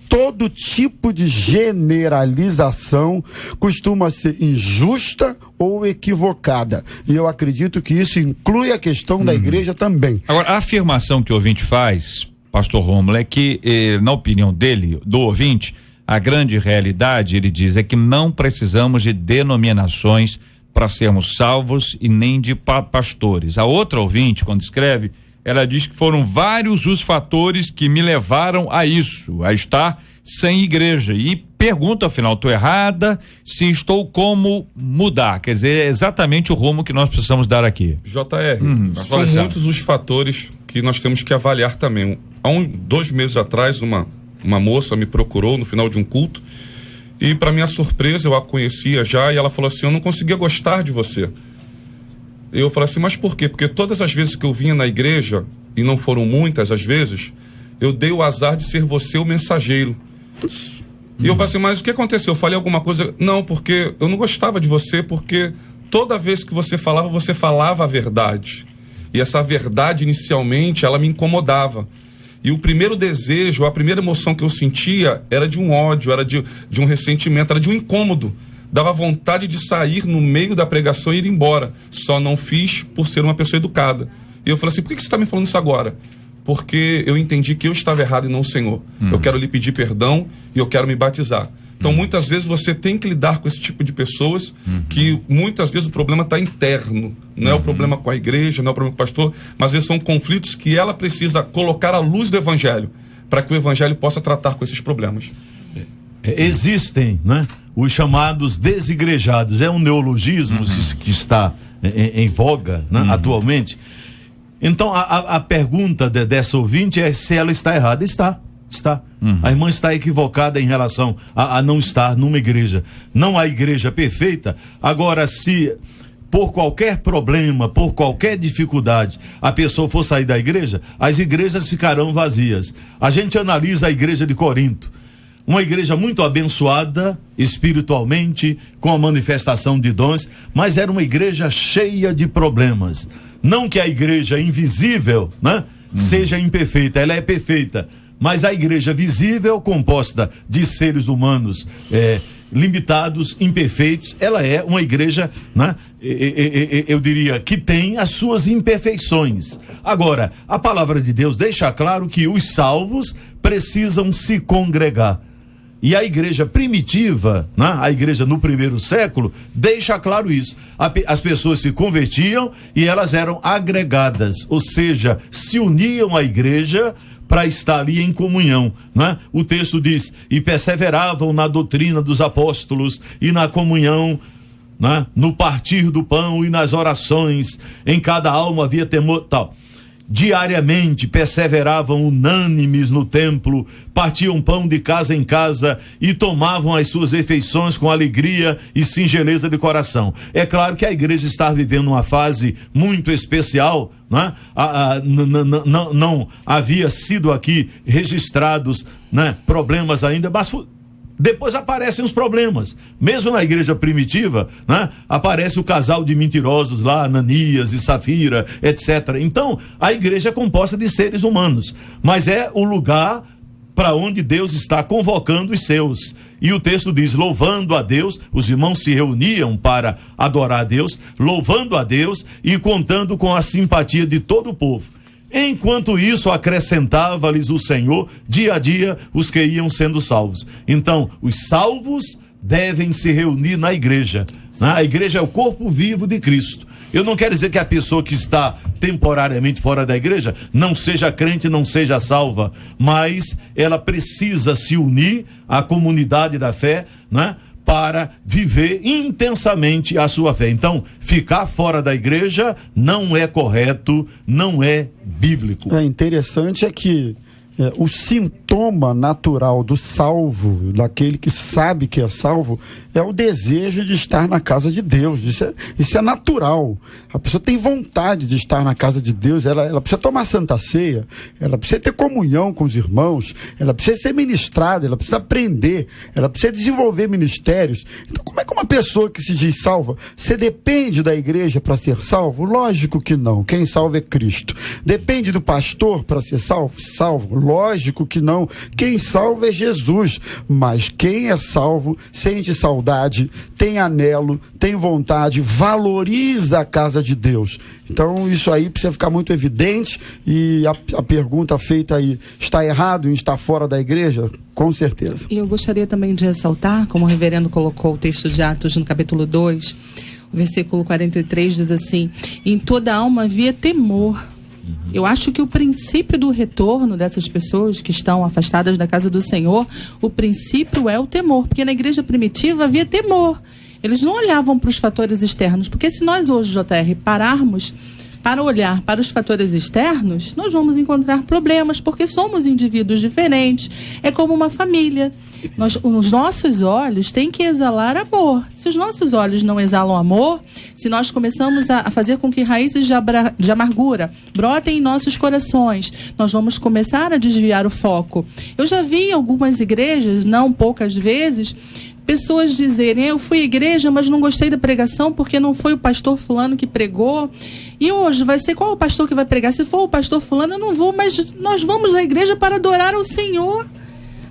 todo tipo de generalização costuma ser injusta ou equivocada. E eu acredito que isso inclui a questão da igreja também. Agora, a afirmação que o ouvinte faz, pastor Rômulo, é que, na opinião dele, do ouvinte, a grande realidade, ele diz, é que não precisamos de denominações para sermos salvos e nem de pastores. A outra ouvinte, quando escreve, ela diz que foram vários os fatores que me levaram a isso, a estar sem igreja. E pergunta, afinal, estou errada? Se estou, como mudar? Quer dizer, é exatamente o rumo que nós precisamos dar aqui. JR, são muitos os fatores que nós temos que avaliar também. Há 2 meses atrás, uma moça me procurou no final de um culto e, para minha surpresa, eu a conhecia já e ela falou assim, eu não conseguia gostar de você. Eu falei assim, mas por quê? Porque todas as vezes que eu vinha na igreja, e não foram muitas as vezes, eu dei o azar de ser você o mensageiro. E eu falei assim, mas o que aconteceu? Eu falei alguma coisa? Não, porque eu não gostava de você, porque toda vez que você falava a verdade. E essa verdade, inicialmente, ela me incomodava. E o primeiro desejo, a primeira emoção que eu sentia era de um ódio, era de um ressentimento, era de um incômodo. Dava vontade de sair no meio da pregação e ir embora. Só não fiz por ser uma pessoa educada. E eu falei assim, por que você está me falando isso agora? Porque eu entendi que eu estava errado e não o Senhor. Eu quero lhe pedir perdão e eu quero me batizar. Então, muitas vezes você tem que lidar com esse tipo de pessoas que muitas vezes o problema está interno. Não é o problema com a igreja, não é o problema com o pastor, mas às vezes são conflitos que ela precisa colocar à luz do evangelho para que o evangelho possa tratar com esses problemas. Existem, né, os chamados desigrejados, é um neologismo que está em voga, né, atualmente. Então a pergunta dessa ouvinte é se ela está errada. Está. A irmã está equivocada em relação a não estar numa igreja. Não há igreja perfeita. Agora, se por qualquer problema, por qualquer dificuldade, a pessoa for sair da igreja, as igrejas ficarão vazias. A gente analisa a igreja de Corinto. Uma igreja muito abençoada espiritualmente, com a manifestação de dons, mas era uma igreja cheia de problemas. Não que a igreja invisível, né, seja imperfeita, ela é perfeita, mas a igreja visível, composta de seres humanos limitados, imperfeitos, ela é uma igreja, né, eu diria, que tem as suas imperfeições. Agora, a palavra de Deus deixa claro que os salvos precisam se congregar. E a igreja primitiva, né, a igreja no primeiro século, deixa claro isso. As pessoas se convertiam e elas eram agregadas, ou seja, se uniam à igreja para estar ali em comunhão, né? O texto diz, e perseveravam na doutrina dos apóstolos e na comunhão, né, no partir do pão e nas orações, em cada alma havia temor, tal. Diariamente perseveravam unânimes no templo, partiam pão de casa em casa e tomavam as suas refeições com alegria e singeleza de coração. É claro que a igreja está vivendo uma fase muito especial, né? Não havia sido aqui registrados, né, problemas ainda, mas depois aparecem os problemas. Mesmo na igreja primitiva, né, aparece o casal de mentirosos lá, Ananias e Safira, etc. Então, a igreja é composta de seres humanos, mas é o lugar para onde Deus está convocando os seus. E o texto diz, louvando a Deus, os irmãos se reuniam para adorar a Deus, louvando a Deus e contando com a simpatia de todo o povo. Enquanto isso, acrescentava-lhes o Senhor, dia a dia, os que iam sendo salvos. Então, os salvos devem se reunir na igreja. Né? A igreja é o corpo vivo de Cristo. Eu não quero dizer que a pessoa que está temporariamente fora da igreja não seja crente, não seja salva, mas ela precisa se unir à comunidade da fé, né, para viver intensamente a sua fé. Então, ficar fora da igreja não é correto, não é bíblico. É interessante que o sintoma natural do salvo, daquele que sabe que é salvo, é o desejo de estar na casa de Deus. Isso é natural. A pessoa tem vontade de estar na casa de Deus, ela precisa tomar Santa Ceia, ela precisa ter comunhão com os irmãos, ela precisa ser ministrada, ela precisa aprender, ela precisa desenvolver ministérios. Então, como é que uma pessoa que se diz salva, você depende da igreja para ser salvo? Lógico que não. Quem salva é Cristo. Depende do pastor para ser salvo? Salvo. Lógico que não. Quem salva é Jesus. Mas quem é salvo sente saudade, tem anelo, tem vontade, valoriza a casa de Deus. Então isso aí precisa ficar muito evidente. E a pergunta feita aí, está errado em estar fora da igreja? Com certeza. E eu gostaria também de ressaltar, como o reverendo colocou o texto de Atos no capítulo 2, o versículo 43 diz assim: em toda alma havia temor. Eu acho que o princípio do retorno dessas pessoas que estão afastadas da casa do Senhor, o princípio é o temor, porque na igreja primitiva havia temor. Eles não olhavam para os fatores externos, porque se nós hoje, JR, pararmos para olhar para os fatores externos, nós vamos encontrar problemas, porque somos indivíduos diferentes. É como uma família. Os nossos olhos têm que exalar amor. Se os nossos olhos não exalam amor, se nós começamos a fazer com que raízes de amargura brotem em nossos corações, nós vamos começar a desviar o foco. Eu já vi em algumas igrejas, não poucas vezes, pessoas dizerem: eu fui à igreja, mas não gostei da pregação porque não foi o pastor fulano que pregou. E hoje vai ser qual o pastor que vai pregar? Se for o pastor fulano, eu não vou, mas nós vamos à igreja para adorar ao Senhor.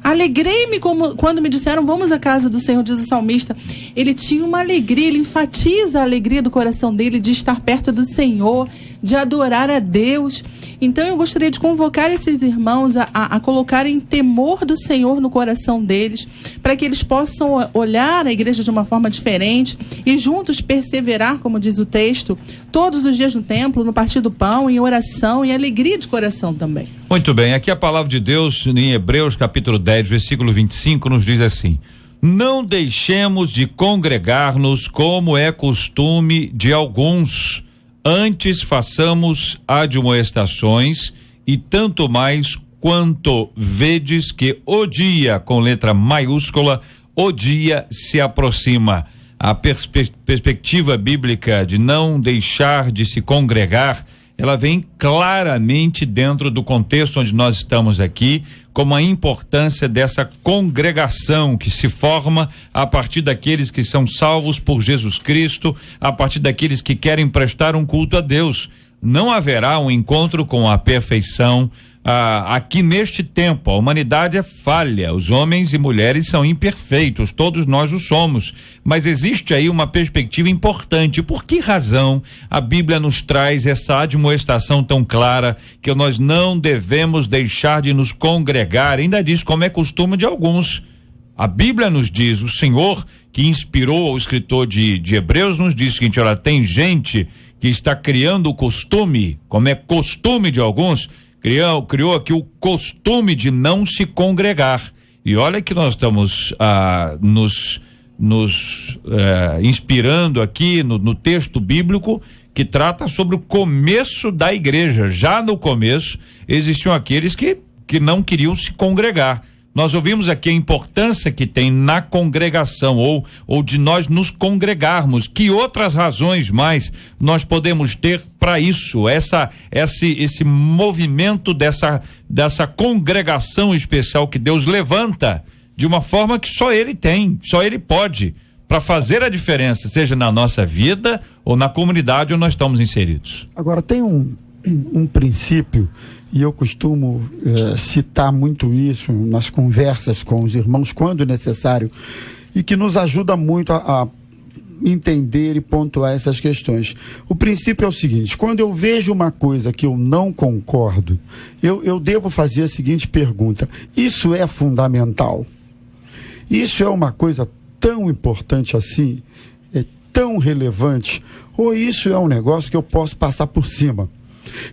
Alegrei-me quando me disseram: vamos à casa do Senhor, diz o salmista. Ele tinha uma alegria, ele enfatiza a alegria do coração dele de estar perto do Senhor, de adorar a Deus. Então eu gostaria de convocar esses irmãos a colocarem temor do Senhor no coração deles, para que eles possam olhar a igreja de uma forma diferente e juntos perseverar, como diz o texto, todos os dias no templo, no partir do pão, em oração e alegria de coração também. Muito bem, aqui a palavra de Deus em Hebreus capítulo 10, versículo 25 nos diz assim: não deixemos de congregar-nos como é costume de alguns, antes façamos admoestações, e tanto mais quanto vedes que o dia, com letra maiúscula, o dia se aproxima. A perspectiva bíblica de não deixar de se congregar, ela vem claramente dentro do contexto onde nós estamos aqui, como a importância dessa congregação que se forma a partir daqueles que são salvos por Jesus Cristo, a partir daqueles que querem prestar um culto a Deus. Não haverá um encontro com a perfeição aqui neste tempo. A humanidade é falha, os homens e mulheres são imperfeitos, todos nós o somos, mas existe aí uma perspectiva importante. Por que razão a Bíblia nos traz essa admoestação tão clara que nós não devemos deixar de nos congregar? Ainda diz como é costume de alguns. A Bíblia nos diz, o Senhor que inspirou o escritor de Hebreus nos diz o seguinte: olha, tem gente que está criando o costume, como é costume de alguns, criou aqui o costume de não se congregar. E olha que nós estamos nos inspirando aqui no texto bíblico que trata sobre o começo da igreja. Já no começo existiam aqueles que não queriam se congregar. Nós ouvimos aqui a importância que tem na congregação ou de nós nos congregarmos. Que outras razões mais nós podemos ter para isso? Esse movimento dessa congregação especial que Deus levanta de uma forma que só Ele tem, só Ele pode, para fazer a diferença, seja na nossa vida ou na comunidade onde nós estamos inseridos. Agora tem um princípio, e eu costumo citar muito isso nas conversas com os irmãos quando necessário, e que nos ajuda muito a entender e pontuar essas questões. O princípio é o seguinte: quando eu vejo uma coisa que eu não concordo, eu devo fazer a seguinte pergunta: isso é fundamental? Isso é uma coisa tão importante assim, é tão relevante, ou isso é um negócio que eu posso passar por cima?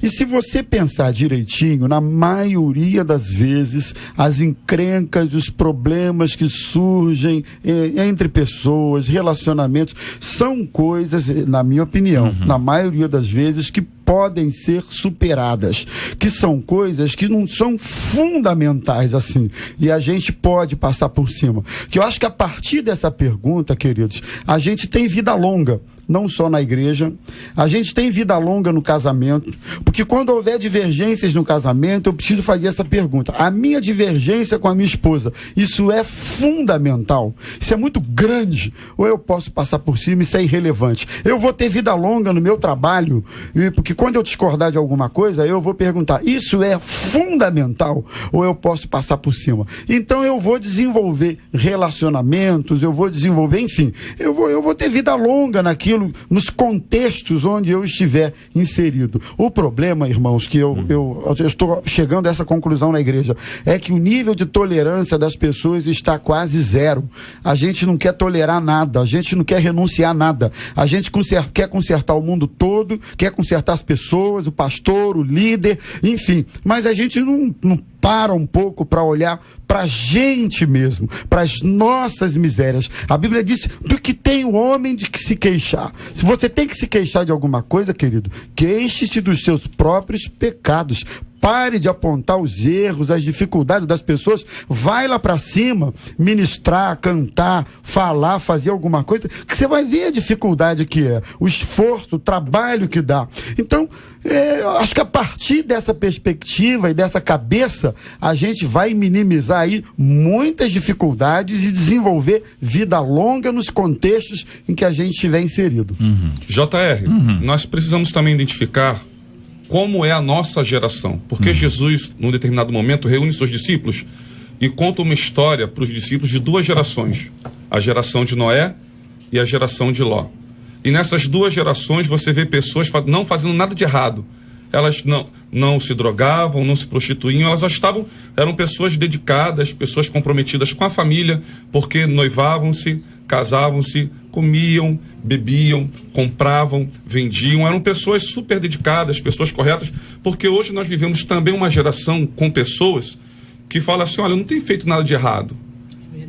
E se você pensar direitinho, na maioria das vezes, as encrencas, os problemas que surgem entre pessoas, relacionamentos, são coisas, na minha opinião, na maioria das vezes, que podem ser superadas, que são coisas que não são fundamentais assim, e a gente pode passar por cima. Que eu acho que a partir dessa pergunta, queridos, a gente tem vida longa, não só na igreja, a gente tem vida longa no casamento, porque quando houver divergências no casamento, eu preciso fazer essa pergunta: a minha divergência com a minha esposa, isso é fundamental? Isso é muito grande? Ou eu posso passar por cima e isso é irrelevante? Eu vou ter vida longa no meu trabalho, porque quando eu discordar de alguma coisa, eu vou perguntar: isso é fundamental? Ou eu posso passar por cima? Então eu vou desenvolver relacionamentos, eu vou desenvolver, enfim, eu vou ter vida longa naquilo, nos contextos onde eu estiver inserido. O problema, irmãos, que eu estou chegando a essa conclusão na igreja, é que o nível de tolerância das pessoas está quase zero. A gente não quer tolerar nada, a gente não quer renunciar a nada, a gente quer consertar o mundo todo, quer consertar as pessoas, o pastor, o líder, enfim, mas a gente não para um pouco para olhar para a gente mesmo, para as nossas misérias. A Bíblia diz: do que tem o homem de que se queixar. Se você tem que se queixar de alguma coisa, querido, queixe-se dos seus próprios pecados. Pare de apontar os erros, as dificuldades das pessoas. Vai lá para cima, ministrar, cantar, falar, fazer alguma coisa, que você vai ver a dificuldade que é, o esforço, o trabalho que dá. Então, acho que a partir dessa perspectiva e dessa cabeça, a gente vai minimizar aí muitas dificuldades e desenvolver vida longa nos contextos em que a gente estiver inserido. JR, nós precisamos também identificar como é a nossa geração, porque Jesus, num determinado momento, reúne seus discípulos e conta uma história para os discípulos de duas gerações, a geração de Noé e a geração de Ló. E nessas duas gerações você vê pessoas não fazendo nada de errado. Elas não se drogavam, não se prostituíam, elas eram pessoas dedicadas, pessoas comprometidas com a família, porque noivavam-se, casavam-se, comiam, bebiam, compravam, vendiam, eram pessoas super dedicadas, pessoas corretas, porque hoje nós vivemos também uma geração com pessoas que falam assim: olha, eu não tenho feito nada de errado,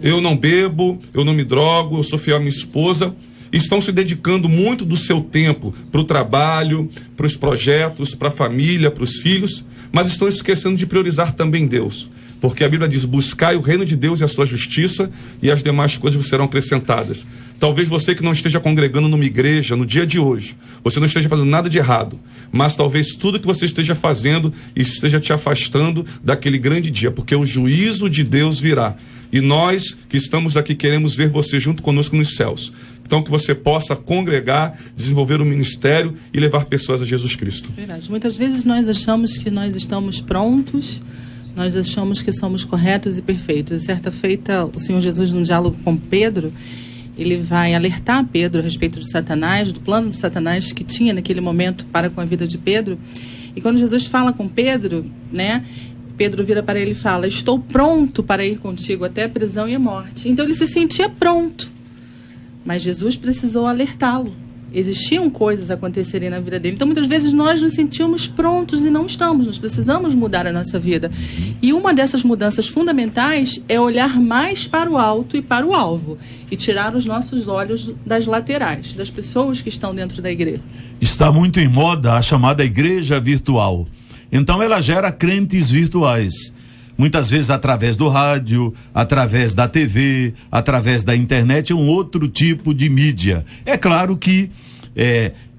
eu não bebo, eu não me drogo, eu sou fiel à minha esposa. Estão se dedicando muito do seu tempo para o trabalho, para os projetos, para a família, para os filhos, mas estão esquecendo de priorizar também Deus. Porque a Bíblia diz: buscai o reino de Deus e a sua justiça, e as demais coisas vos serão acrescentadas. Talvez você que não esteja congregando numa igreja no dia de hoje, você não esteja fazendo nada de errado, mas talvez tudo que você esteja fazendo esteja te afastando daquele grande dia, porque o juízo de Deus virá. E nós que estamos aqui queremos ver você junto conosco nos céus. Então, que você possa congregar, desenvolver um ministério e levar pessoas a Jesus Cristo. Verdade. Muitas vezes nós achamos que nós estamos prontos, nós achamos que somos corretos e perfeitos. E certa feita, o Senhor Jesus, num diálogo com Pedro, ele vai alertar Pedro a respeito de Satanás, do plano de Satanás que tinha naquele momento para com a vida de Pedro. E quando Jesus fala com Pedro, né, Pedro vira para ele e fala: estou pronto para ir contigo até a prisão e a morte. Então ele se sentia pronto. Mas Jesus precisou alertá-lo. Existiam coisas acontecerem na vida dele. Então, muitas vezes, nós nos sentimos prontos e não estamos. Nós precisamos mudar a nossa vida. E uma dessas mudanças fundamentais é olhar mais para o alto e para o alvo. E tirar os nossos olhos das laterais, das pessoas que estão dentro da igreja. Está muito em moda a chamada igreja virtual. Então, ela gera crentes virtuais. Muitas vezes através do rádio, através da TV, através da internet, um outro tipo de mídia. É claro que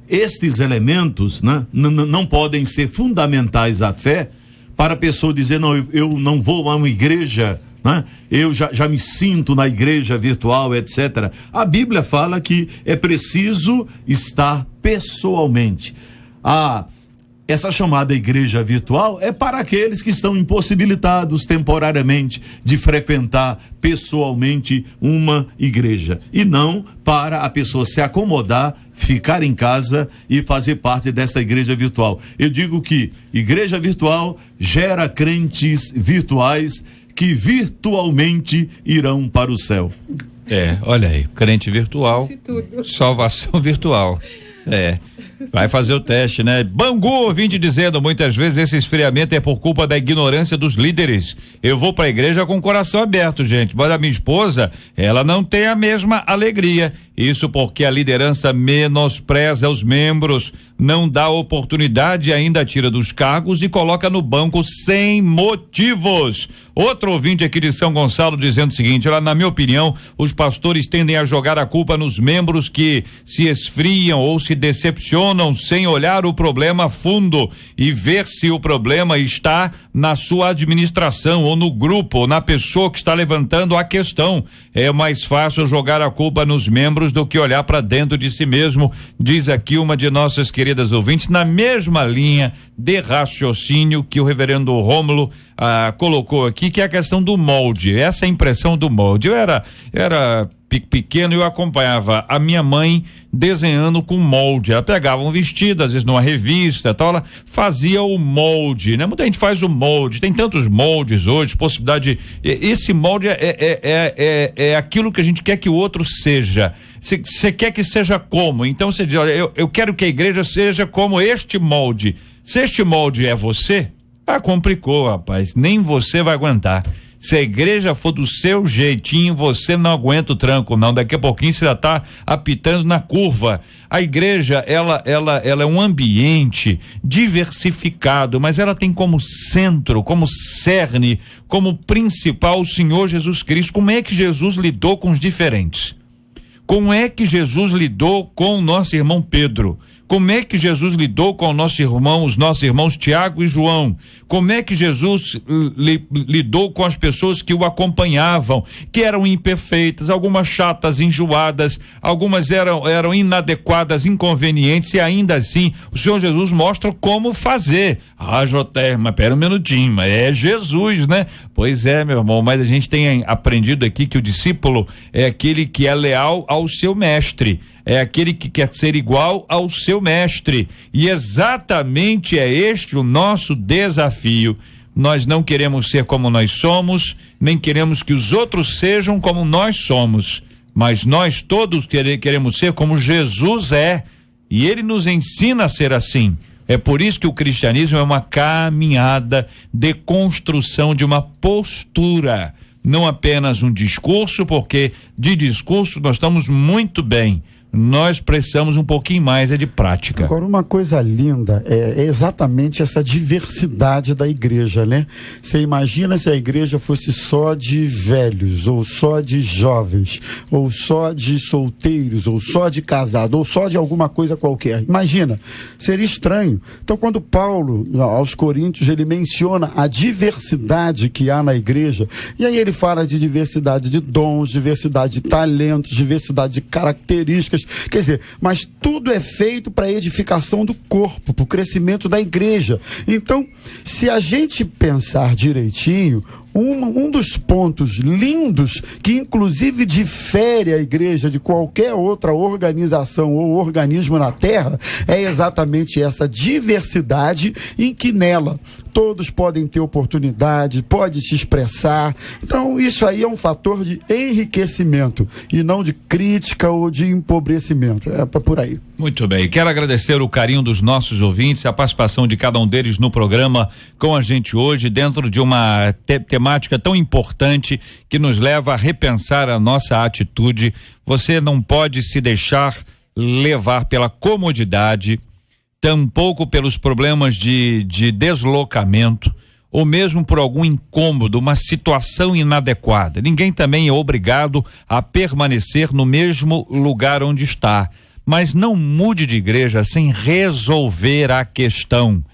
estes elementos, né, não podem ser fundamentais à fé para a pessoa dizer: não, eu não vou a uma igreja, né, eu já me sinto na igreja virtual, etc. A Bíblia fala que é preciso estar pessoalmente. Essa chamada igreja virtual é para aqueles que estão impossibilitados temporariamente de frequentar pessoalmente uma igreja, e não para a pessoa se acomodar, ficar em casa e fazer parte dessa igreja virtual. Eu digo que igreja virtual gera crentes virtuais que virtualmente irão para o céu. Olha aí, crente virtual, salvação virtual. Vai fazer o teste, né? Bangu, ouvinte dizendo, muitas vezes esse esfriamento é por culpa da ignorância dos líderes. Eu vou pra igreja com o coração aberto, gente, mas a minha esposa, ela não tem a mesma alegria. Isso porque a liderança menospreza os membros, não dá oportunidade e ainda tira dos cargos e coloca no banco sem motivos. Outro ouvinte aqui de São Gonçalo dizendo o seguinte, na minha opinião, os pastores tendem a jogar a culpa nos membros que se esfriam ou se decepcionam sem olhar o problema a fundo e ver se o problema está na sua administração ou no grupo ou na pessoa que está levantando a questão. É mais fácil jogar a culpa nos membros do que olhar para dentro de si mesmo, diz aqui uma de nossas queridas ouvintes, na mesma linha de raciocínio que o reverendo Rômulo colocou aqui, que é a questão do molde, essa impressão do molde. Eu era pequeno e eu acompanhava a minha mãe desenhando com molde. Ela pegava um vestido, às vezes numa revista, tal, ela fazia o molde, né? Muita gente faz o molde, tem tantos moldes hoje, possibilidade. Esse molde é aquilo que a gente quer que o outro seja. Você quer que seja como? Então você diz, olha, eu quero que a igreja seja como este molde. Se este molde é você, complicou, rapaz. Nem você vai aguentar. Se a igreja for do seu jeitinho, você não aguenta o tranco, não. Daqui a pouquinho você já está apitando na curva. A igreja, ela é um ambiente diversificado, mas ela tem como centro, como cerne, como principal o Senhor Jesus Cristo. Como é que Jesus lidou com os diferentes? Como é que Jesus lidou com o nosso irmão Pedro? Como é que Jesus lidou com os nossos irmãos Tiago e João? Como é que Jesus lidou com as pessoas que o acompanhavam, que eram imperfeitas, algumas chatas, enjoadas, algumas eram inadequadas, inconvenientes, e ainda assim o Senhor Jesus mostra como fazer. Joter, mas pera um minutinho, mas é Jesus, né? Pois é, meu irmão, mas a gente tem aprendido aqui que o discípulo é aquele que é leal ao seu mestre. É aquele que quer ser igual ao seu mestre. E exatamente é este o nosso desafio. Nós não queremos ser como nós somos, nem queremos que os outros sejam como nós somos, mas nós todos queremos ser como Jesus é. E ele nos ensina a ser assim. É por isso que o cristianismo é uma caminhada de construção de uma postura, não apenas um discurso, porque de discurso nós estamos muito bem. Nós precisamos um pouquinho mais de prática. Agora, uma coisa linda é exatamente essa diversidade da igreja, né? Você imagina se a igreja fosse só de velhos, ou só de jovens, ou só de solteiros, ou só de casados, ou só de alguma coisa qualquer. Imagina, seria estranho. Então, quando Paulo, aos Coríntios, ele menciona a diversidade que há na igreja, e aí ele fala de diversidade de dons, diversidade de talentos, diversidade de características. Quer dizer, mas tudo é feito para a edificação do corpo, para o crescimento da igreja. Então, se a gente pensar direitinho, um dos pontos lindos que inclusive difere a igreja de qualquer outra organização ou organismo na terra é exatamente essa diversidade em que nela todos podem ter oportunidade, pode se expressar. Então isso aí é um fator de enriquecimento e não de crítica ou de empobrecimento. É por aí. Muito bem, quero agradecer o carinho dos nossos ouvintes, a participação de cada um deles no programa com a gente hoje, dentro de uma temática tão importante que nos leva a repensar a nossa atitude. Você não pode se deixar levar pela comodidade, tampouco pelos problemas de deslocamento, ou mesmo por algum incômodo, uma situação inadequada. Ninguém também é obrigado a permanecer no mesmo lugar onde está. Mas não mude de igreja sem resolver a questão.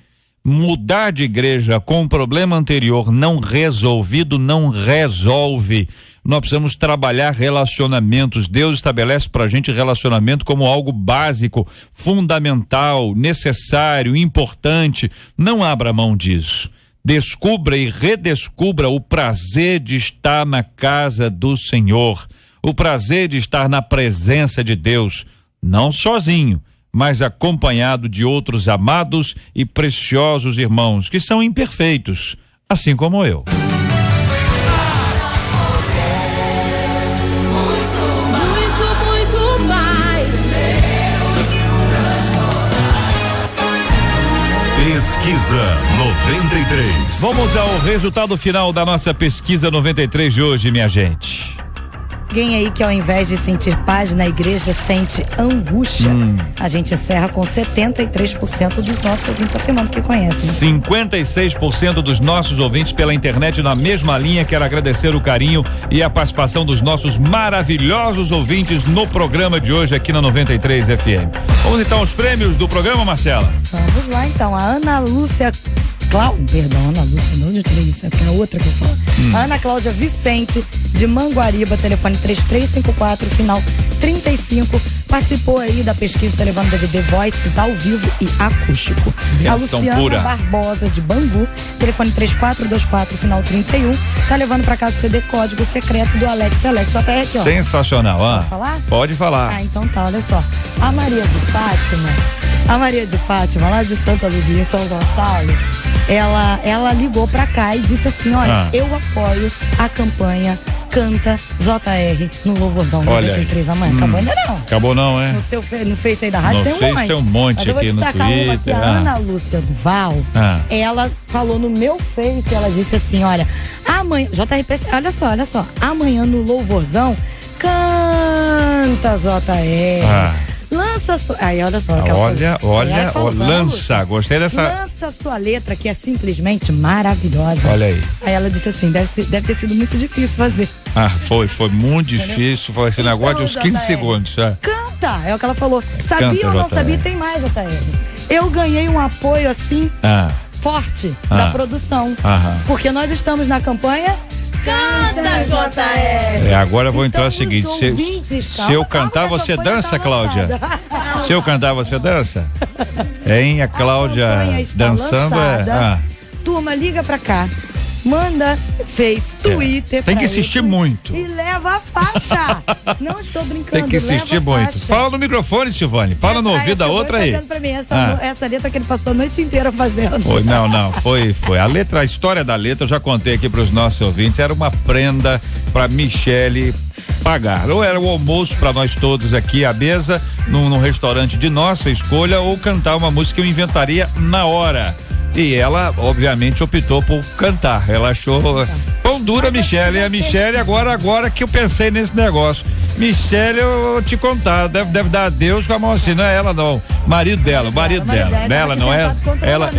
Mudar de igreja com um problema anterior não resolvido não resolve. Nós precisamos trabalhar relacionamentos. Deus estabelece pra gente relacionamento como algo básico, fundamental, necessário, importante. Não abra mão disso. Descubra e redescubra o prazer de estar na casa do Senhor, o prazer de estar na presença de Deus. Não sozinho, mas acompanhado de outros amados e preciosos irmãos que são imperfeitos, assim como eu. Pesquisa 93. Vamos ao resultado final da nossa pesquisa 93 de hoje, minha gente. Alguém aí que ao invés de sentir paz na igreja sente angústia. A gente encerra com 73% dos nossos ouvintes afirmando que conhecem. 56% dos nossos ouvintes pela internet na mesma linha. Quero agradecer o carinho e a participação dos nossos maravilhosos ouvintes no programa de hoje aqui na 93 FM. Vamos então aos prêmios do programa, Marcela? Vamos lá então, a Ana Lúcia Ana Lúcia, não, eu tirei isso, é a outra que eu falo. Ana Cláudia Vicente, de Manguariba, telefone 3354, final 35, participou aí da pesquisa, tá levando DVD Voices ao vivo e acústico. A Luciana pura. Barbosa, de Bangu, telefone 3424, final 31, tá levando pra casa o CD Código Secreto do Alex JR aqui, ó. Sensacional, Posso falar? Pode falar. Ah, então tá, olha só. A Maria de Fátima, lá de Santa Luzia, em São Gonçalo, ela ligou pra cá e disse assim, olha, eu apoio a campanha Canta JR no Louvorzão 93 amanhã. Acabou ainda não? Acabou não, é? No Face aí da rádio tem um monte. Mas eu vou destacar uma aqui, a Ana Lúcia Duval, ela falou no meu Face, ela disse assim, olha, amanhã, olha só, amanhã no Louvorzão, canta JR. Lança sua. Aí, olha só. Lança. Gostei dessa. Lança sua letra, que é simplesmente maravilhosa. Olha aí. Aí ela disse assim: deve ter sido muito difícil fazer. Foi muito difícil. Foi esse negócio de uns 15 segundos. Canta! É o que ela falou. Sabia ou não sabia? Tem mais, JR. Eu ganhei um apoio assim, forte, da produção. Porque nós estamos na campanha. Canta, JR! Agora eu vou entrar o seguinte: se eu cantar, você dança, Cláudia? Se eu cantar, você dança? Hein? A Cláudia dançando Turma, liga pra cá. Manda Twitter. Tem que insistir muito. E leva a faixa. Não estou brincando. Tem que insistir muito. Fala no microfone, Silvane. Fala no ouvido da outra aí. Pra mim, essa letra que ele passou a noite inteira fazendo. Foi. A história da letra eu já contei aqui pros nossos ouvintes. Era uma prenda pra Michele pagar. Ou era o almoço para nós todos aqui à mesa, num restaurante de nossa escolha, ou cantar uma música que eu inventaria na hora. E ela, obviamente, optou por cantar. Ela achou pão dura, Michele. E a Michele, agora que eu pensei nesse negócio. Michele, eu vou te contar, deve dar adeus com a mão assim, não é ela não. Marido dela. Ela não é. Ela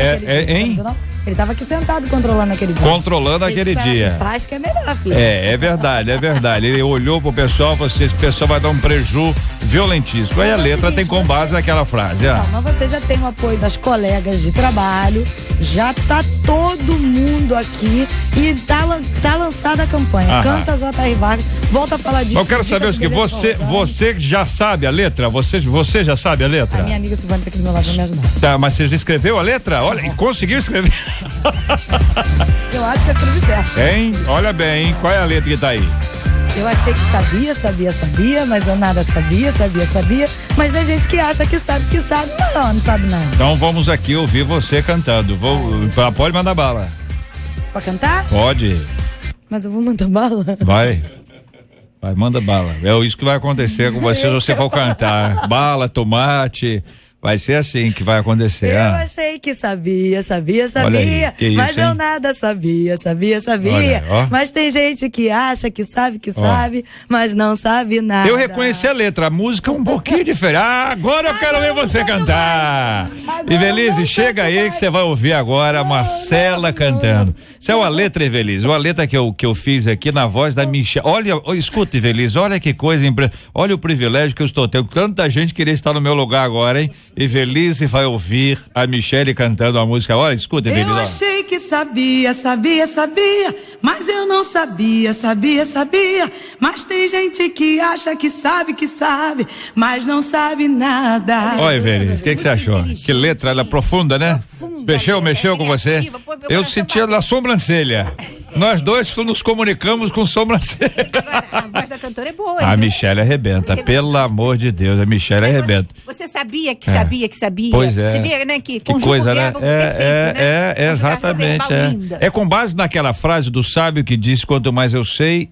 hein? Ele estava aqui sentado controlando aquele dia. Controlando aquele dia. Assim, faz que é melhor, filho. É verdade. Ele olhou pro pessoal e falou assim: esse pessoal vai dar um prejuízo violentíssimo. Aí a letra tem com base naquela frase. Mas você já tem o apoio das colegas de trabalho, já tá todo mundo aqui e tá lançada a campanha. Canta JR Vargas, volta a falar disso. Eu quero saber o que você já sabe a letra? Você já sabe a letra? A minha amiga Silvana tá aqui do meu lado pra me ajudar. Tá, mas você já escreveu a letra? Olha, conseguiu escrever. Eu acho que eu escrevi certo. Hein? Olha bem, hein? Qual é a letra que tá aí? Eu achei que sabia, mas eu nada sabia, mas tem gente que acha que sabe, mas não sabe nada. Então vamos aqui ouvir você cantando. Pode mandar bala. Pode cantar? Pode. Mas eu vou mandar bala? Vai, manda bala. É isso que vai acontecer com você se você for cantar. Bala, tomate. Vai ser assim que vai acontecer. Eu achei que sabia, aí, que mas isso, eu nada sabia. Olha, mas tem gente que acha que sabe, mas não sabe nada. Eu reconheci a letra, a música é um pouquinho diferente. Agora eu quero ver você cantar. Ivelise, chega aí que você vai ouvir agora a Marcela cantando. Isso é uma letra, Ivelise, uma letra que eu fiz aqui na voz da Michele. Olha, escuta, Ivelise, olha que coisa, olha o privilégio que eu estou tendo. Tanta gente queria estar no meu lugar agora, hein? Ivelise vai ouvir a Michele cantando a música. Olha, escuta, Ivelise. Eu achei que sabia, mas eu não sabia. Mas tem gente que acha que sabe, mas não sabe nada. Olha, Ivelise, o que você achou? Que letra, ela é profunda, né? Mexeu com você? Eu senti na sobrancelha. Nós dois nos comunicamos com sobrancelha. Agora, a voz da cantora é boa. A Michele arrebenta, pelo amor de Deus, a Michele arrebenta. Você sabia que sabia que sabia. Pois é. Você vê, né, que coisa, né? Perfeito, Exatamente. É com base naquela frase do sábio que diz: quanto mais eu sei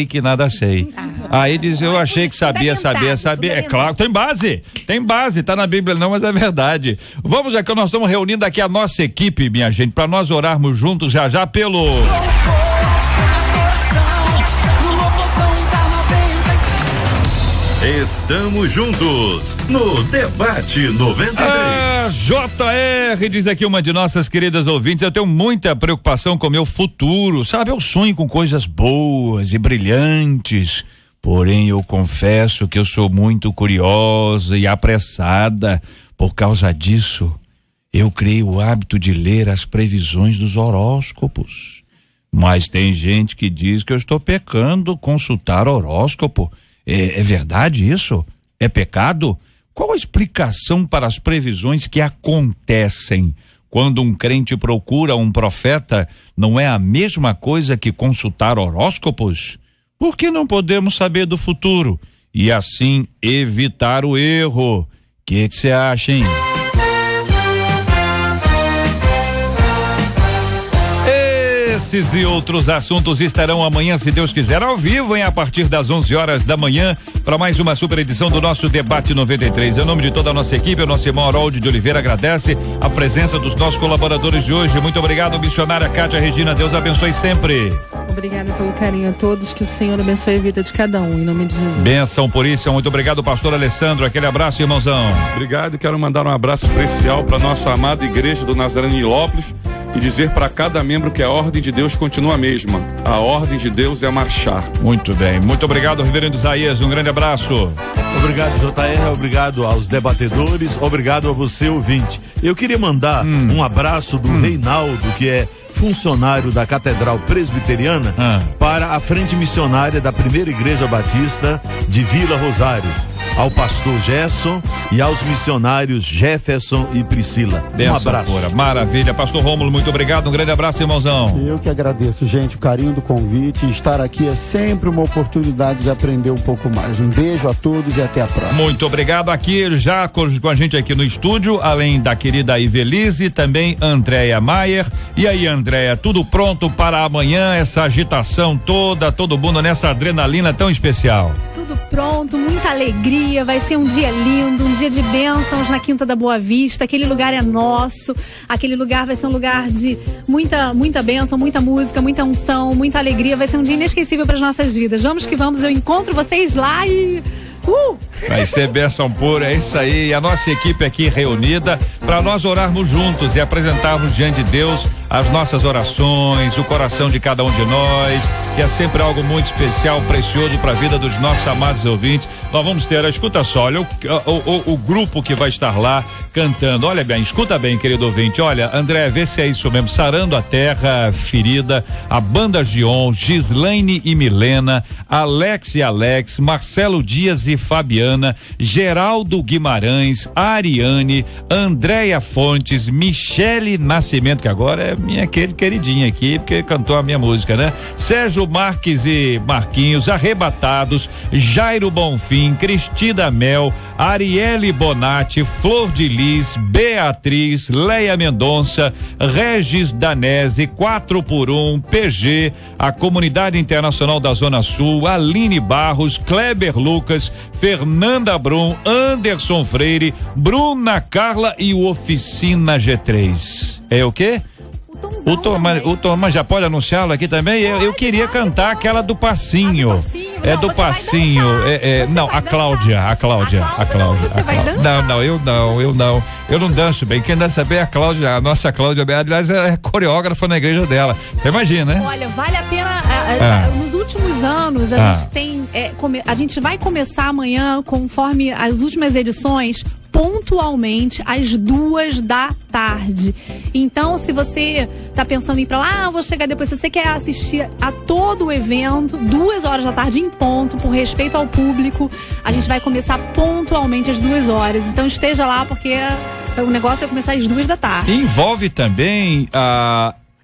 que nada sei. Aí diz: eu achei que sabia. É claro, tem base, tá na Bíblia não, mas é verdade. Vamos aqui, nós estamos reunindo aqui a nossa equipe, minha gente, para nós orarmos juntos já pelo... Estamos juntos no Debate 93. JR, diz aqui uma de nossas queridas ouvintes: eu tenho muita preocupação com o meu futuro, sabe? Eu sonho com coisas boas e brilhantes, porém eu confesso que eu sou muito curiosa e apressada. Por causa disso, eu criei o hábito de ler as previsões dos horóscopos. Mas tem gente que diz que eu estou pecando consultar horóscopo. É verdade isso? É pecado? Qual a explicação para as previsões que acontecem quando um crente procura um profeta? Não é a mesma coisa que consultar horóscopos? Por que não podemos saber do futuro e assim evitar o erro? O que você acha, hein? Esses e outros assuntos estarão amanhã, se Deus quiser, ao vivo, a partir das 11 horas da manhã, para mais uma super edição do nosso Debate 93. Em nome de toda a nossa equipe, o nosso irmão Harold de Oliveira agradece a presença dos nossos colaboradores de hoje. Muito obrigado, missionária Cátia Regina. Deus abençoe sempre. Obrigada pelo carinho a todos, que o Senhor abençoe a vida de cada um, em nome de Jesus. Benção por isso, muito obrigado, pastor Alessandro. Aquele abraço, irmãozão. Obrigado, e quero mandar um abraço especial para nossa amada igreja do Nazareno em Nilópolis e dizer para cada membro que a ordem de Deus continua a mesma. A ordem de Deus é marchar. Muito bem, muito obrigado, reverendo Isaías, um grande abraço. Obrigado, JR, obrigado aos debatedores, obrigado a você, ouvinte. Eu queria mandar um abraço do Reinaldo, que é funcionário da Catedral Presbiteriana, para a frente missionária da Primeira Igreja Batista de Vila Rosário, ao pastor Gerson e aos missionários Jefferson e Priscila. Um abraço. Pura. Maravilha. Pastor Rômulo, muito obrigado. Um grande abraço, irmãozão. Eu que agradeço, gente, o carinho do convite. Estar aqui é sempre uma oportunidade de aprender um pouco mais. Um beijo a todos e até a próxima. Muito obrigado. Aqui já com a gente aqui no estúdio, além da querida Ivelise, também Andréia Maier. E aí, Andréia, tudo pronto para amanhã, essa agitação toda, todo mundo nessa adrenalina tão especial? Tudo pronto, muita alegria, vai ser um dia lindo, um dia de bênçãos na Quinta da Boa Vista. Aquele lugar é nosso, aquele lugar vai ser um lugar de muita bênção, muita música, muita unção, muita alegria. Vai ser um dia inesquecível para as nossas vidas. Vamos que vamos, eu encontro vocês lá e... Vai ser bênção pura, é isso aí. E a nossa equipe aqui reunida para nós orarmos juntos e apresentarmos diante de Deus as nossas orações, o coração de cada um de nós, que é sempre algo muito especial, precioso para a vida dos nossos amados ouvintes. Nós vamos ter, escuta só, olha o grupo que vai estar lá cantando. Olha bem, escuta bem, querido ouvinte. Olha, André, vê se é isso mesmo. Sarando a Terra Ferida, a Banda Gion, Gislaine e Milena, Alex e Alex, Marcelo Dias e Fabiana, Geraldo Guimarães, Ariane, Andréia Fontes, Michele Nascimento, que agora é minha queridinha aqui, porque cantou a minha música, né? Sérgio Marques e Marquinhos, Arrebatados, Jairo Bonfim, Cristina Mel, Arielle Bonatti, Flor de Lis, Beatriz, Leia Mendonça, Regis Danese, 4x1, PG, a Comunidade Internacional da Zona Sul, Aline Barros, Kleber Lucas, Fernanda Brum, Anderson Freire, Bruna Carla e o Oficina G3. É o quê? O Tomás já pode anunciá-lo aqui também? Eu queria cantar aquela do passinho. É do passinho. Não, a Cláudia. Não, eu não danço bem. Quem dança bem é a Cláudia, a nossa Cláudia, aliás, é coreógrafa na igreja dela. Você imagina, né? Olha, vale a pena. Nos últimos anos, a gente vai começar amanhã, conforme as últimas edições, pontualmente às 2 da tarde. Então, se você tá pensando em ir pra lá, vou chegar depois, se você quer assistir a todo o evento, 2 horas da tarde em ponto, por respeito ao público, a gente vai começar pontualmente às 2 horas. Então esteja lá, porque o negócio é começar às 2 da tarde. Envolve também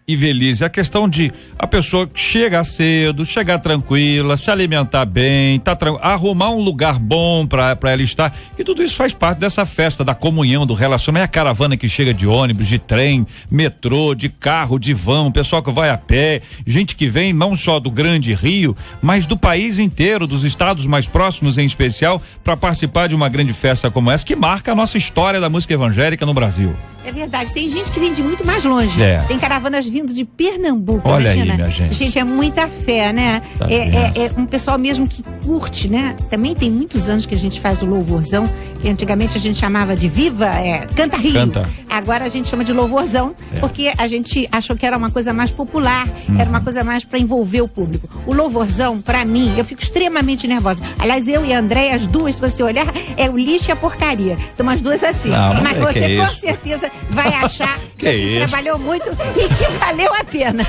Ivelise, a questão de a pessoa chegar cedo, chegar tranquila, se alimentar bem, arrumar um lugar bom para ela estar, e tudo isso faz parte dessa festa da comunhão, do relacionamento. É a caravana que chega de ônibus, de trem, metrô, de carro, de van, pessoal que vai a pé, gente que vem não só do Grande Rio, mas do país inteiro, dos estados mais próximos em especial, para participar de uma grande festa como essa, que marca a nossa história da música evangélica no Brasil. É verdade, tem gente que vem de muito mais longe. Tem caravanas vindo de Pernambuco, olha imagina. Aí, minha gente. Gente, é muita fé, né? Tá é um pessoal mesmo que curte, né? Também tem muitos anos que a gente faz o louvorzão, que antigamente a gente chamava de Viva, Canta Rio. Canta. Agora a gente chama de louvorzão, porque a gente achou que era uma coisa mais popular, era uma coisa mais para envolver o público. O louvorzão, pra mim, eu fico extremamente nervosa. Aliás, eu e a Andréia, as duas, se você olhar, é o lixo e a porcaria. Então as duas assim. Não, mas você com certeza vai achar que a gente trabalhou muito e que valeu a pena.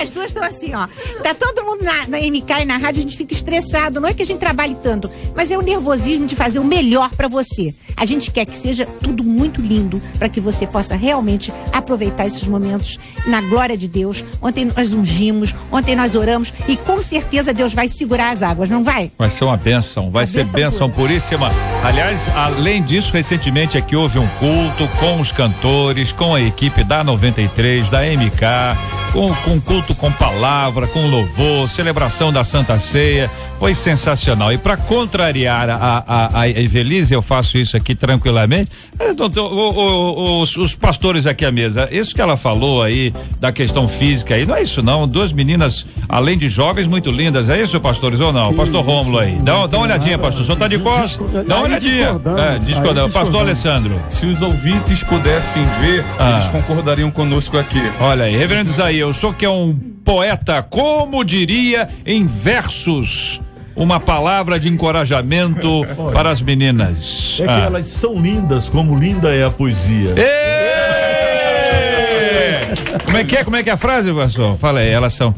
As duas estão assim, ó. Tá todo mundo na MK e na rádio, a gente fica estressado. Não é que a gente trabalhe tanto, mas é o nervosismo de fazer o melhor pra você. A gente quer que seja tudo muito lindo para que você possa realmente aproveitar esses momentos na glória de Deus. Ontem nós ungimos, ontem nós oramos e com certeza Deus vai segurar as águas, não vai? Vai ser uma bênção, vai ser bênção puríssima. Aliás, além disso, recentemente aqui houve um culto com os cantores, com a equipe da 93, da MK, com culto com palavra, com louvor, celebração da Santa Ceia. Foi sensacional. E para contrariar a Evelise, eu faço isso aqui tranquilamente. Os pastores aqui à mesa, isso que ela falou aí da questão física aí, não é isso não. Duas meninas, além de jovens, muito lindas. É isso, pastores, ou não? Pastor Rômulo aí. Dá uma olhadinha, pastor. O senhor tá de costas? Dá uma olhadinha. Discordando. Pastor Alessandro. Se os ouvintes pudessem ver, eles concordariam conosco aqui. Olha aí, reverendo Isaías, o senhor que é um poeta, como diria em versos, uma palavra de encorajamento para as meninas. É que elas são lindas, como linda é a poesia. Como é que é a frase, pastor? Fala aí, elas são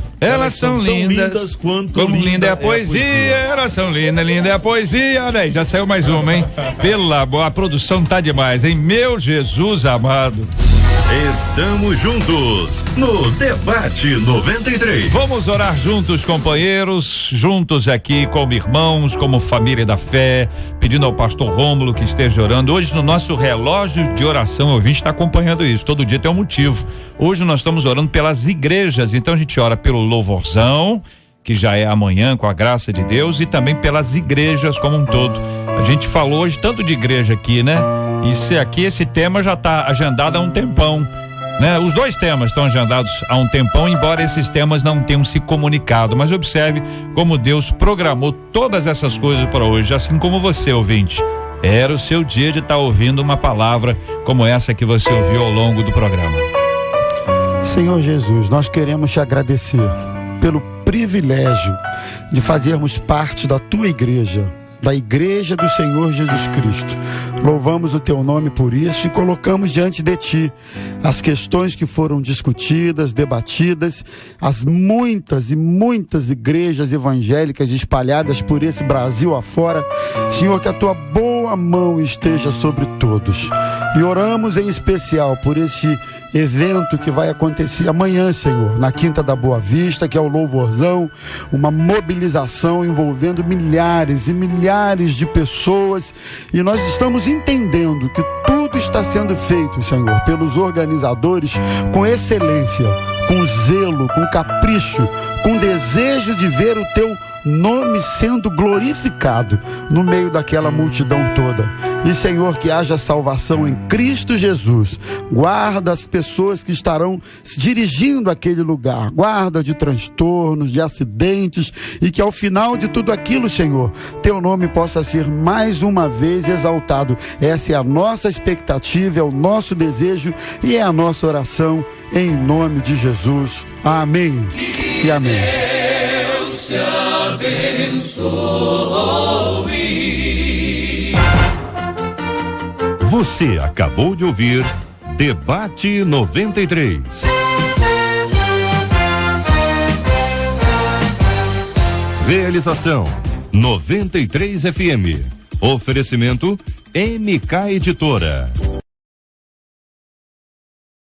lindas como linda é a poesia. Elas são linda é a poesia. Olha aí, já saiu mais uma, hein? A produção tá demais, hein? Meu Jesus amado. Estamos juntos no Debate 93. Vamos orar juntos, companheiros, juntos aqui como irmãos, como família da fé, pedindo ao pastor Rômulo que esteja orando. Hoje no nosso relógio de oração, o ouvinte está acompanhando isso, todo dia tem um motivo. Hoje nós estamos orando pelas igrejas, então a gente ora pelo louvorzão, que já é amanhã com a graça de Deus, e também pelas igrejas como um todo. A gente falou hoje tanto de igreja aqui, né? Esse tema já está agendado há um tempão, né? Os dois temas estão agendados há um tempão, embora esses temas não tenham se comunicado, mas observe como Deus programou todas essas coisas para hoje, assim como você, ouvinte. Era o seu dia de estar ouvindo uma palavra como essa que você ouviu ao longo do programa. Senhor Jesus, nós queremos te agradecer pelo privilégio de fazermos parte da tua igreja, da igreja do Senhor Jesus Cristo. Louvamos o teu nome por isso e colocamos diante de ti as questões que foram discutidas, debatidas, as muitas e muitas igrejas evangélicas espalhadas por esse Brasil afora. Senhor, que a tua boa mão esteja sobre todos. E oramos em especial por esse evento que vai acontecer amanhã, Senhor, na Quinta da Boa Vista, que é o Louvorzão, uma mobilização envolvendo milhares e milhares de pessoas, e nós estamos entendendo que tudo está sendo feito, Senhor, pelos organizadores com excelência, com zelo, com capricho, com desejo de ver o teu nome sendo glorificado no meio daquela multidão toda. E, Senhor, que haja salvação em Cristo Jesus. Guarda as pessoas que estarão se dirigindo àquele lugar, guarda de transtornos, de acidentes, e que ao final de tudo aquilo, Senhor, teu nome possa ser mais uma vez exaltado. Essa é a nossa expectativa, é o nosso desejo e é a nossa oração em nome de Jesus. Amém e amém. Deus te abençoe. Você acabou de ouvir Debate 93. Realização 93 FM. Oferecimento MK Editora.